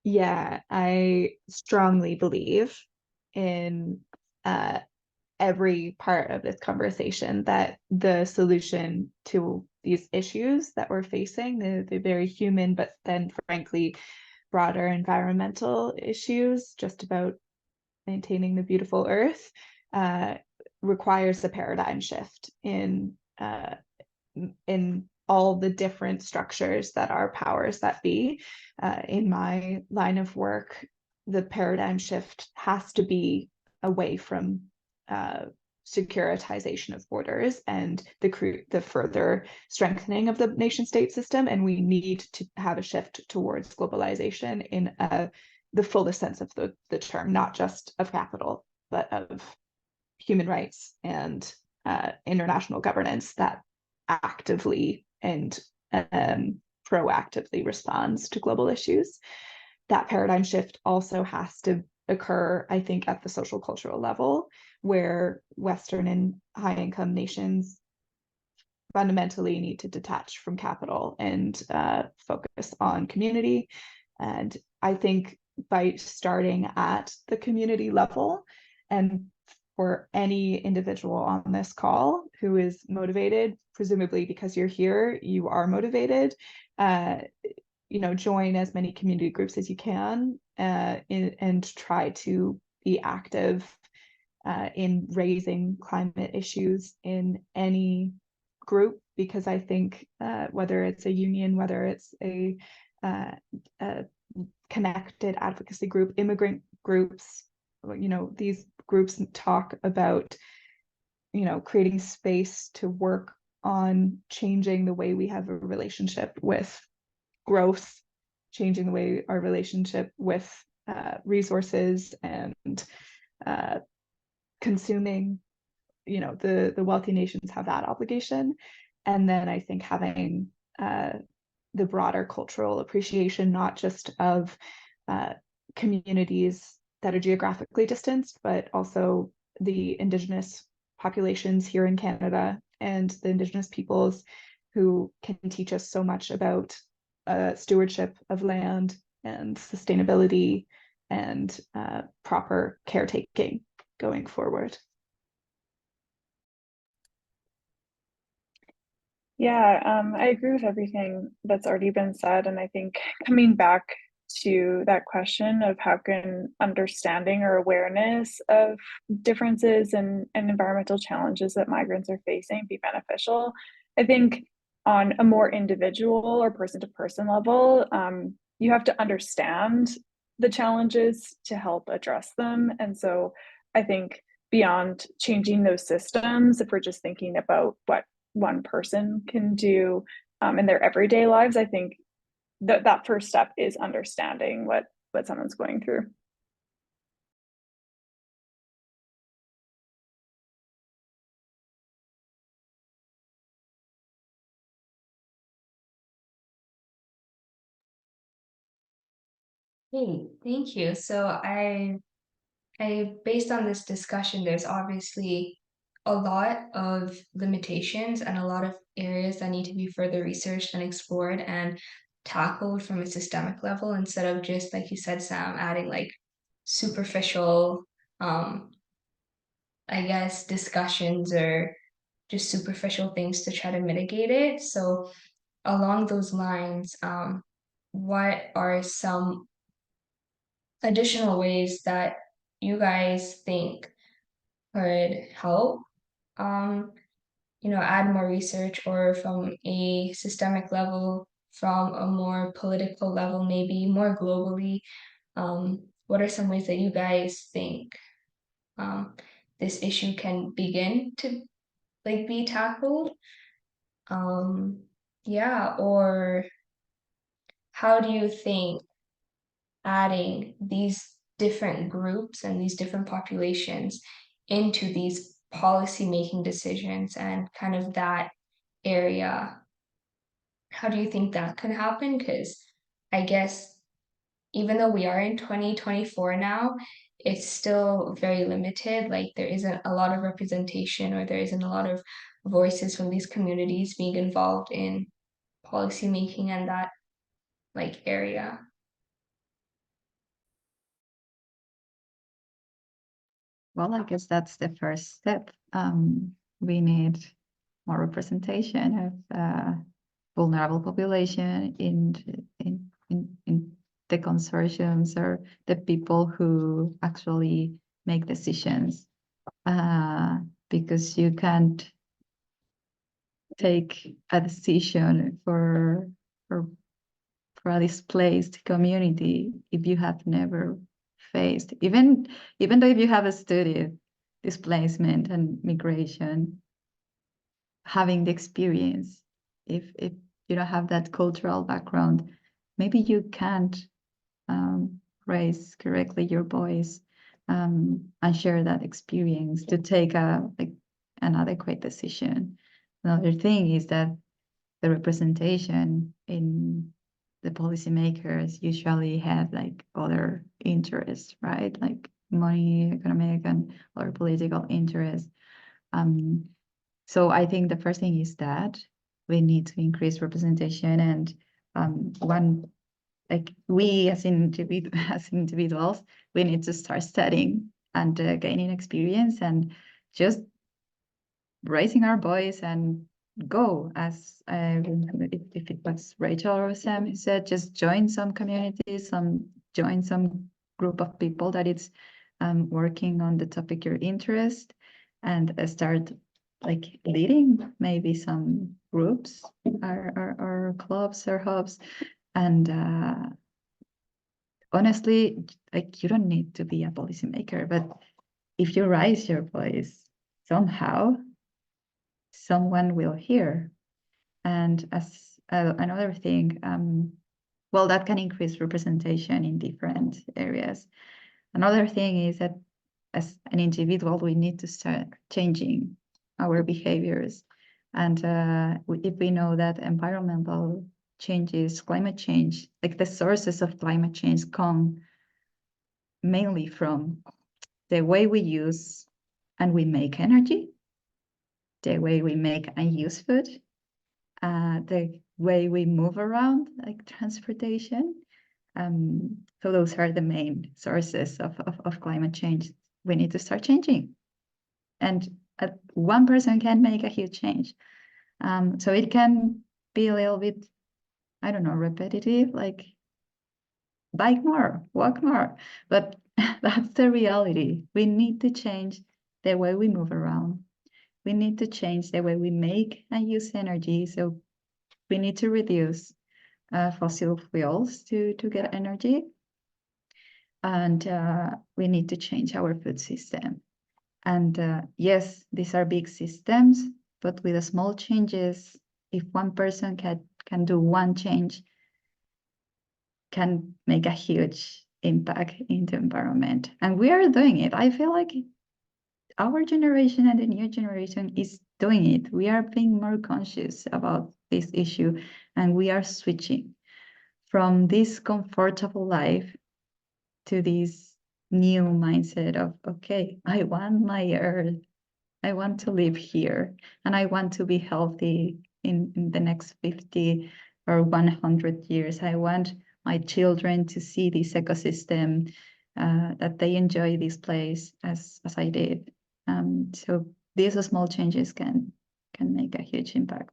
Yeah, I strongly believe in every part of this conversation that the solution to these issues that we're facing, the very human, but then frankly, broader environmental issues, just about maintaining the beautiful earth, requires a paradigm shift in all the different structures that are powers that be. In my line of work, the paradigm shift has to be away from securitization of borders and the further strengthening of the nation state system. And we need to have a shift towards globalization in the fullest sense of the term, not just of capital, but of human rights and international governance that actively and proactively responds to global issues. That paradigm shift also has to occur, I think, at the social cultural level, where Western and high income nations fundamentally need to detach from capital and focus on community. And I think by starting at the community level, and for any individual on this call who is motivated, presumably because you're here, you are motivated, join as many community groups as you can, and try to be active in raising climate issues in any group, because I think whether it's a union, whether it's a connected advocacy group, immigrant groups, these groups talk about, creating space to work on changing the way we have a relationship with growth, changing the way our relationship with resources and consuming. The wealthy nations have that obligation. And then I think having the broader cultural appreciation, not just of communities that are geographically distanced, but also the Indigenous populations here in Canada and the Indigenous peoples who can teach us so much about stewardship of land and sustainability and proper caretaking going forward. Yeah, I agree with everything that's already been said. And I think coming back to that question of how can understanding or awareness of differences and environmental challenges that migrants are facing be beneficial, I think on a more individual or person-to-person level, you have to understand the challenges to help address them. And so I think beyond changing those systems, if we're just thinking about what one person can do in their everyday lives, I think that first step is understanding what someone's going through. Hey, thank you. So based on this discussion, there's obviously a lot of limitations and a lot of areas that need to be further researched and explored and tackled from a systemic level instead of just, like you said, Sam, adding like superficial, I guess, discussions or just superficial things to try to mitigate it. So along those lines, what are some additional ways that you guys think could help add more research or from a systemic level, from a more political level, maybe more globally? What are some ways that you guys think this issue can begin to like be tackled? Yeah, or how do you think adding these different groups and these different populations into these policy making decisions and kind of that area, how do you think that could happen? Because I guess even though we are in 2024 now, it's still very limited. Like there isn't a lot of representation or there isn't a lot of voices from these communities being involved in policy making and that like area. Well, I guess that's the first step. We need more representation of vulnerable population in the consortiums or the people who actually make decisions, because you can't take a decision for a displaced community if you have never faced, even though if you have studied displacement and migration, having the experience, if you don't have that cultural background, maybe you can't raise correctly your voice and share that experience to take an adequate decision. Another thing is that the representation in the policymakers usually have like other interests, right? Like money, economic, and other political interests. So I think the first thing is that we need to increase representation, and one, like we as individuals, we need to start studying and gaining experience and just raising our voice and go, as if it was Rachel or Sam who said, just join some communities, join some group of people that it's working on the topic you're interested, and start like leading maybe some groups or clubs or hubs. And honestly, like you don't need to be a policymaker, but if you raise your voice somehow, someone will hear. And as another thing, well, that can increase representation in different areas. Another thing is that as an individual, we need to start changing our behaviors. And if we know that environmental changes, climate change, like the sources of climate change come mainly from the way we use and we make energy, the way we make and use food, the way we move around, like transportation. So those are the main sources of climate change. We need to start changing. And one person can make a huge change. So it can be a little bit, I don't know, repetitive, like bike more, walk more. But that's the reality. We need to change the way we move around. We need to change the way we make and use energy. So we need to reduce fossil fuels to get energy. And we need to change our food system. And yes, these are big systems, but with small changes, if one person can do one change, can make a huge impact in the environment. And we are doing it. I feel like our generation and the new generation is doing it. We are being more conscious about this issue, and we are switching from this comfortable life to this new mindset of, okay, I want my earth. I want to live here, and I want to be healthy in the next 50 or 100 years. I want my children to see this ecosystem, that they enjoy this place as I did. So these small changes can make a huge impact.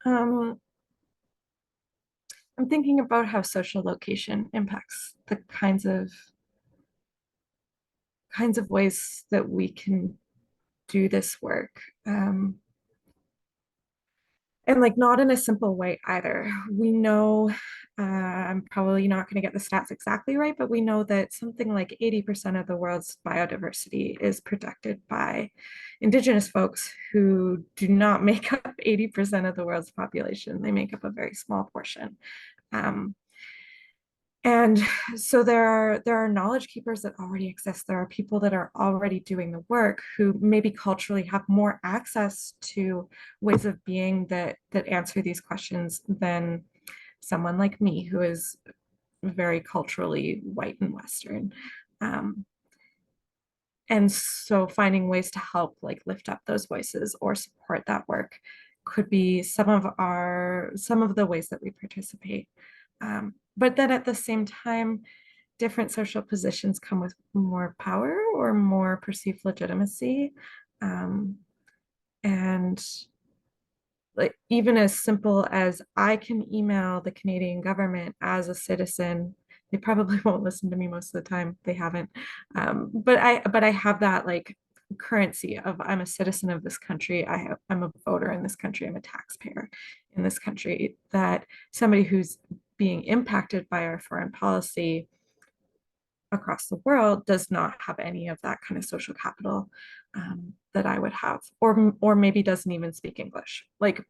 I'm thinking about how social location impacts the kinds of ways that we can do this work. And like not in a simple way either. We know, I'm probably not going to get the stats exactly right, but we know that something like 80% of the world's biodiversity is protected by Indigenous folks who do not make up 80% of the world's population. They make up a very small portion. And so there are knowledge keepers that already exist. There are people that are already doing the work who maybe culturally have more access to ways of being that answer these questions than someone like me, who is very culturally white and Western. And so finding ways to help like lift up those voices or support that work could be some of the ways that we participate. But then at the same time, different social positions come with more power or more perceived legitimacy. And like even as simple as I can email the Canadian government as a citizen, they probably won't listen to me most of the time. They haven't. But I have that like currency of I'm a citizen of this country. I'm a voter in this country. I'm a taxpayer in this country. That somebody who's being impacted by our foreign policy across the world does not have any of that kind of social capital that I would have, or maybe doesn't even speak English, like,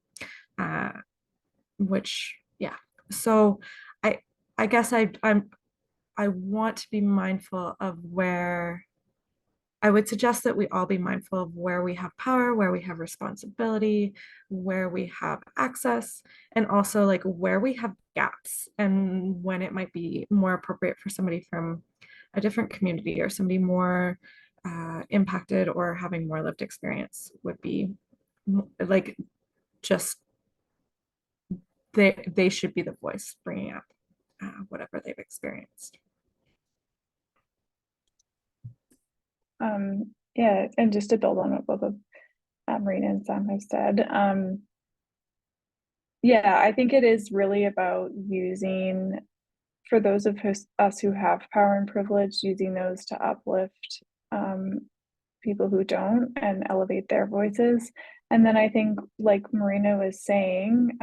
which, yeah. So I guess I want to be mindful of where I would suggest that we all be mindful of where we have power, where we have responsibility, where we have access, and also like where we have gaps and when it might be more appropriate for somebody from a different community or somebody more impacted or having more lived experience would be like just they should be the voice bringing up whatever they've experienced. Yeah, and just to build on what both of Marina and Sam have said, yeah, I think it is really about using, for those of us who have power and privilege, using those to uplift people who don't and elevate their voices. And then I think, like Marina was saying,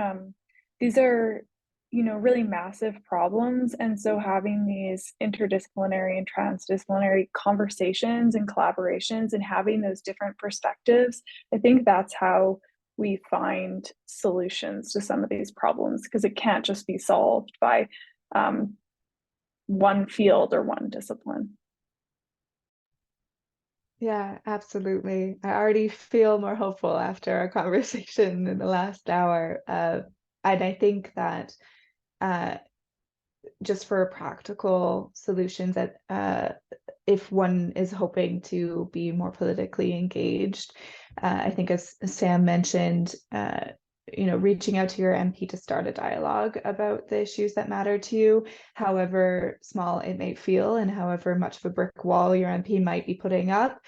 these are, you know, really massive problems. And so having these interdisciplinary and transdisciplinary conversations and collaborations and having those different perspectives, I think that's how we find solutions to some of these problems, because it can't just be solved by one field or one discipline. Yeah, absolutely. I already feel more hopeful after our conversation in the last hour. And I think that uh, just for practical solutions, that if one is hoping to be more politically engaged, I think as Sam mentioned, reaching out to your MP to start a dialogue about the issues that matter to you, however small it may feel and however much of a brick wall your MP might be putting up,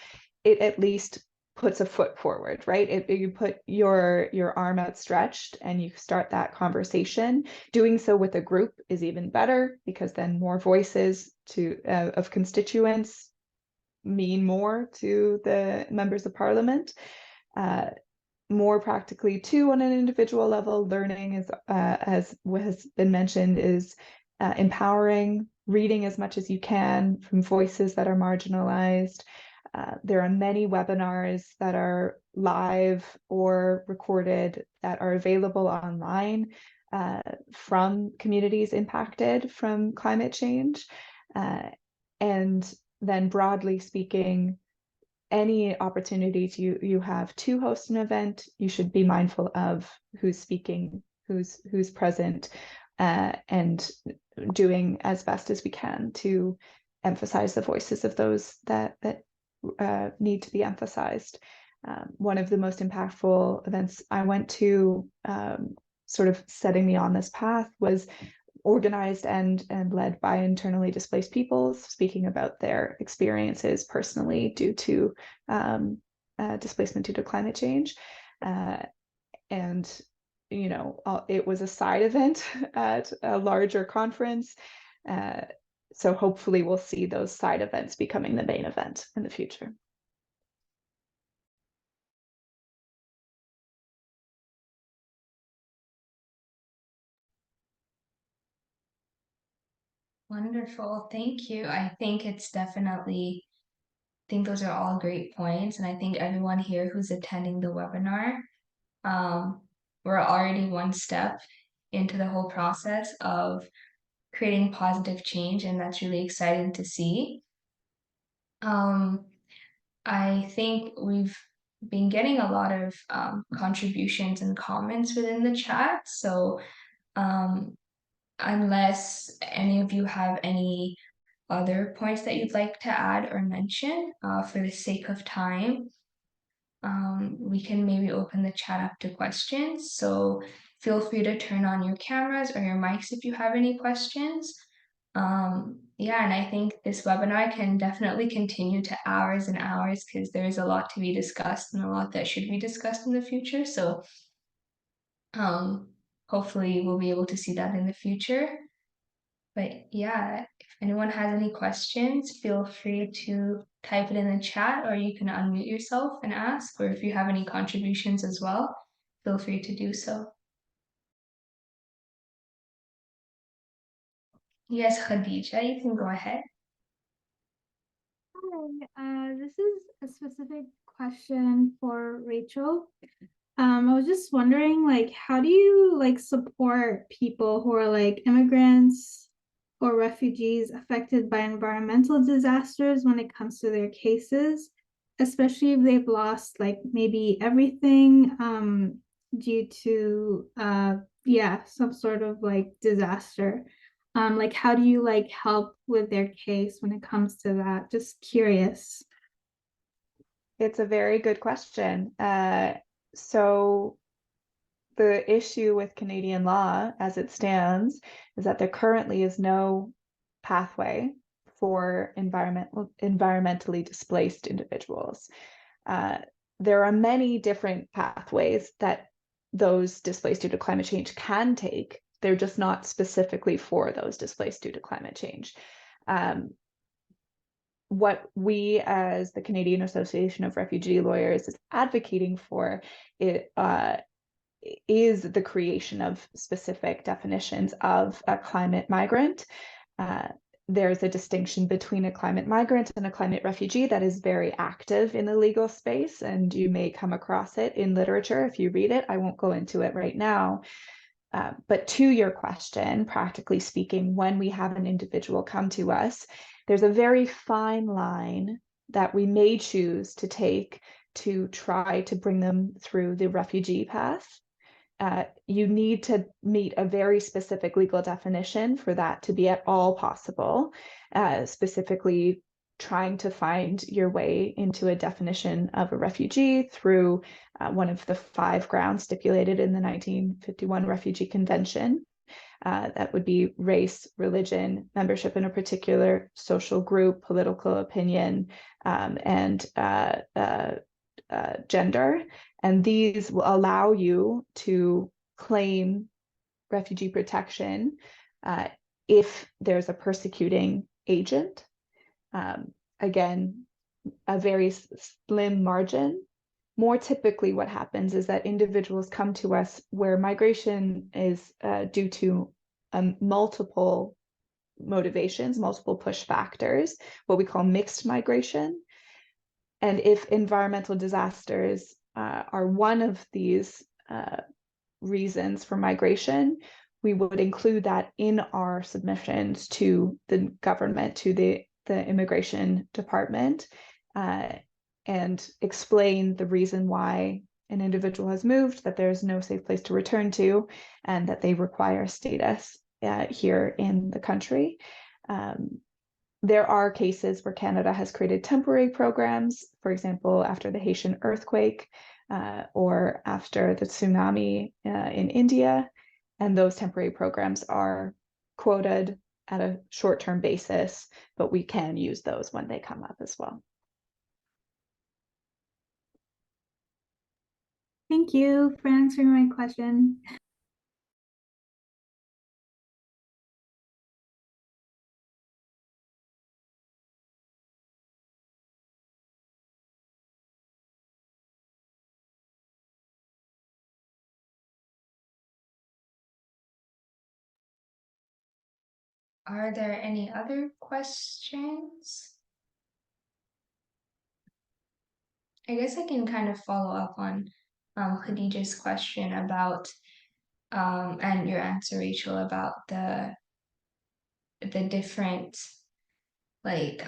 it at least puts a foot forward, right? You put your arm outstretched and you start that conversation. Doing so with a group is even better, because then more voices of constituents mean more to the members of parliament. More practically too, on an individual level, learning is, as has been mentioned, is empowering. Reading as much as you can from voices that are marginalized. There are many webinars that are live or recorded that are available online from communities impacted from climate change. And then broadly speaking, any opportunities you have to host an event, you should be mindful of who's speaking, who's present, and doing as best as we can to emphasize the voices of those that need to be emphasized. One of the most impactful events I went to, sort of setting me on this path, was organized and led by internally displaced peoples, speaking about their experiences personally due to displacement due to climate change. And it was a side event at a larger conference. So hopefully we'll see those side events becoming the main event in the future. Wonderful. Thank you. I think those are all great points. And I think everyone here who's attending the webinar, we're already one step into the whole process of creating positive change, and that's really exciting to see. I think we've been getting a lot of contributions and comments within the chat. So unless any of you have any other points that you'd like to add or mention, for the sake of time, we can maybe open the chat up to questions. So feel free to turn on your cameras or your mics if you have any questions. Yeah, and I think this webinar can definitely continue to hours and hours, because there is a lot to be discussed and a lot that should be discussed in the future. So hopefully we'll be able to see that in the future. But yeah, if anyone has any questions, feel free to type it in the chat, or you can unmute yourself and ask, or if you have any contributions as well, feel free to do so. Yes, Khadija, you can go ahead. Hi, this is a specific question for Rachel. I was just wondering, like, how do you support people who are immigrants or refugees affected by environmental disasters when it comes to their cases, especially if they've lost maybe everything due to some sort of disaster? How do you help with their case when it comes to that? Just curious. It's a very good question. So the issue with Canadian law as it stands is that there currently is no pathway for environmentally displaced individuals. There are many different pathways that those displaced due to climate change can take. They're just not specifically for those displaced due to climate change. What we as the Canadian Association of Refugee Lawyers is advocating for is the creation of specific definitions of a climate migrant. There's a distinction between a climate migrant and a climate refugee that is very active in the legal space, and you may come across it in literature if you read it. I won't go into it right now. But to your question, practically speaking, when we have an individual come to us, there's a very fine line that we may choose to take to try to bring them through the refugee path. You need to meet a very specific legal definition for that to be at all possible, specifically trying to find your way into a definition of a refugee through one of the 5 grounds stipulated in the 1951 Refugee Convention. That would be race, religion, membership in a particular social group, political opinion, and gender. And these will allow you to claim refugee protection if there's a persecuting agent. Again, a very slim margin. More typically, what happens is that individuals come to us where migration is due to multiple motivations, multiple push factors, what we call mixed migration. And if environmental disasters are one of these reasons for migration, we would include that in our submissions to the government, to the immigration department, and explain the reason why an individual has moved, that there's no safe place to return to, and that they require status here in the country. There are cases where Canada has created temporary programs, for example, after the Haitian earthquake or after the tsunami in India, and those temporary programs are quoted at a short-term basis, but we can use those when they come up as well. Thank you for answering my question. Are there any other questions? I guess I can kind of follow up on Khadijah's question about and your answer, Rachel, about the different like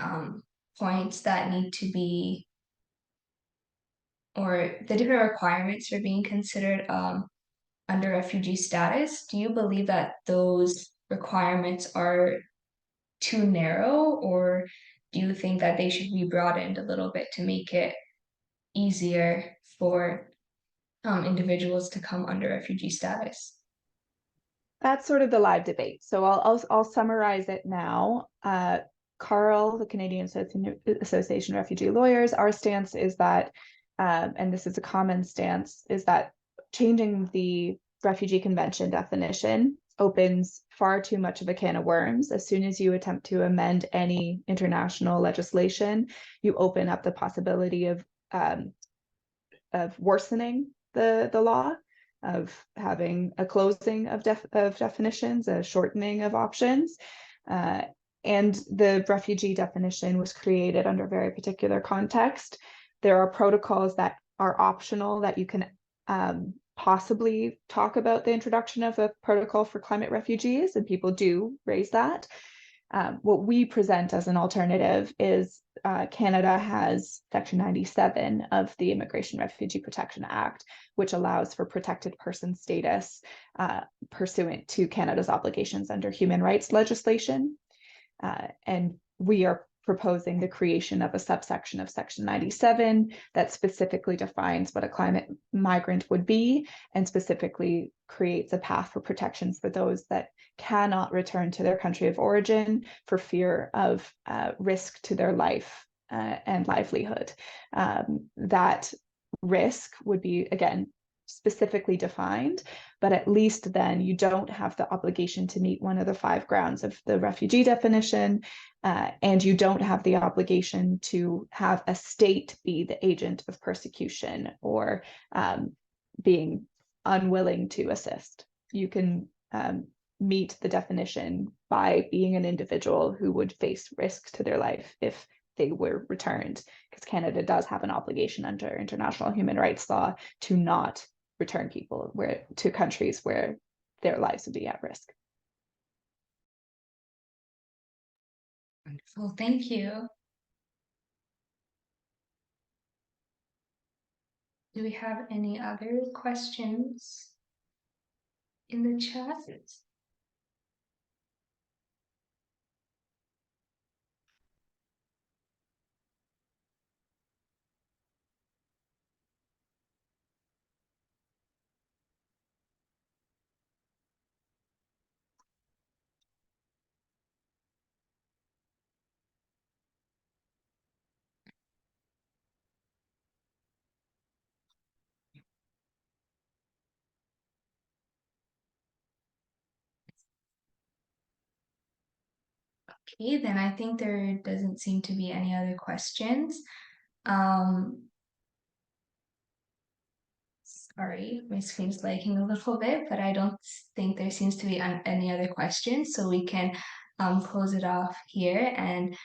points that need to be, or the different requirements for being considered under refugee status. Do you believe that those requirements are too narrow, or do you think that they should be broadened a little bit to make it easier for individuals to come under refugee status? That's sort of the live debate. So I'll summarize it now. Carl, the Canadian Association of Refugee Lawyers, our stance is that, and this is a common stance, is that changing the Refugee Convention definition opens far too much of a can of worms. As soon as you attempt to amend any international legislation, you open up the possibility of worsening the law, of having a closing of definitions, a shortening of options. And the refugee definition was created under a very particular context. There are protocols that are optional that you can possibly talk about the introduction of a protocol for climate refugees, and people do raise that. What we present as an alternative is Canada has Section 97 of the Immigration Refugee Protection Act, which allows for protected person status pursuant to Canada's obligations under human rights legislation. And we are proposing the creation of a subsection of Section 97 that specifically defines what a climate migrant would be, and specifically creates a path for protection for those that cannot return to their country of origin for fear of risk to their life and livelihood. That risk would be, again, specifically defined, but at least then you don't have the obligation to meet one of the 5 grounds of the refugee definition, and you don't have the obligation to have a state be the agent of persecution or being unwilling to assist. You can meet the definition by being an individual who would face risk to their life if they were returned, because Canada does have an obligation under international human rights law to not return people to countries where their lives would be at risk. Wonderful, thank you. Do we have any other questions in the chat? Okay, then I think there doesn't seem to be any other questions. Sorry, my screen's lagging a little bit, but I don't think there seems to be any other questions, so we can close it off here. And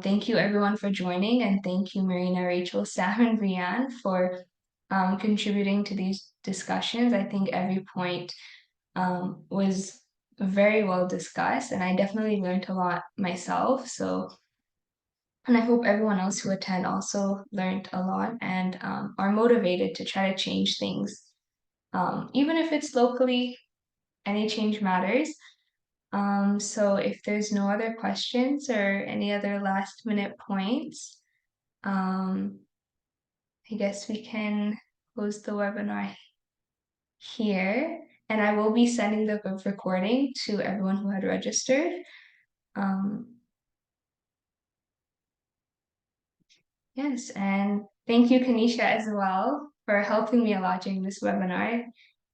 thank you everyone for joining, and thank you Marina, Rachel, Sam, and Brianne for contributing to these discussions. I think every point was very well discussed, and I definitely learned a lot myself. So, and I hope everyone else who attend also learned a lot and are motivated to try to change things. Even if it's locally, any change matters. So if there's no other questions or any other last minute points, I guess we can close the webinar here. And I will be sending the recording to everyone who had registered. Yes, and thank you, Kanisha, as well, for helping me a lot during this webinar.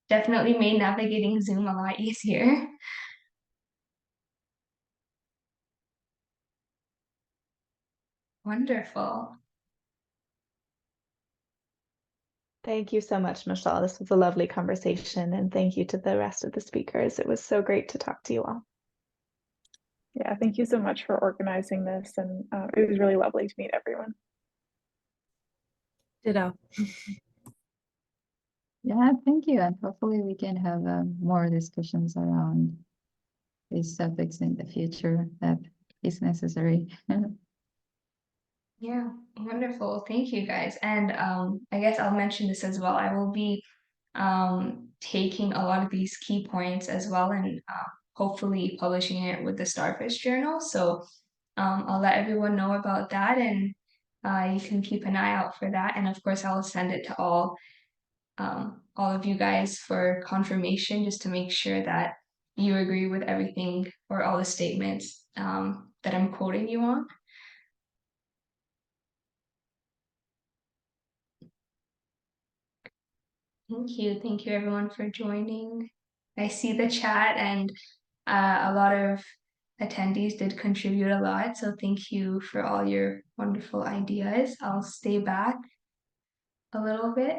Definitely made navigating Zoom a lot easier. Wonderful. Thank you so much, Mashal. This was a lovely conversation, and thank you to the rest of the speakers. It was so great to talk to you all. Yeah, thank you so much for organizing this, and it was really lovely to meet everyone. Ditto. Yeah, thank you. And hopefully we can have more discussions around these topics in the future that is necessary. Yeah, wonderful. Thank you guys. And I guess I'll mention this as well. I will be taking a lot of these key points as well and hopefully publishing it with the Starfish Journal. So I'll let everyone know about that, and you can keep an eye out for that. And of course, I'll send it to all of you guys for confirmation, just to make sure that you agree with everything or all the statements that I'm quoting you on. Thank you everyone for joining. I see the chat, and a lot of attendees did contribute a lot, so thank you for all your wonderful ideas. I'll stay back a little bit.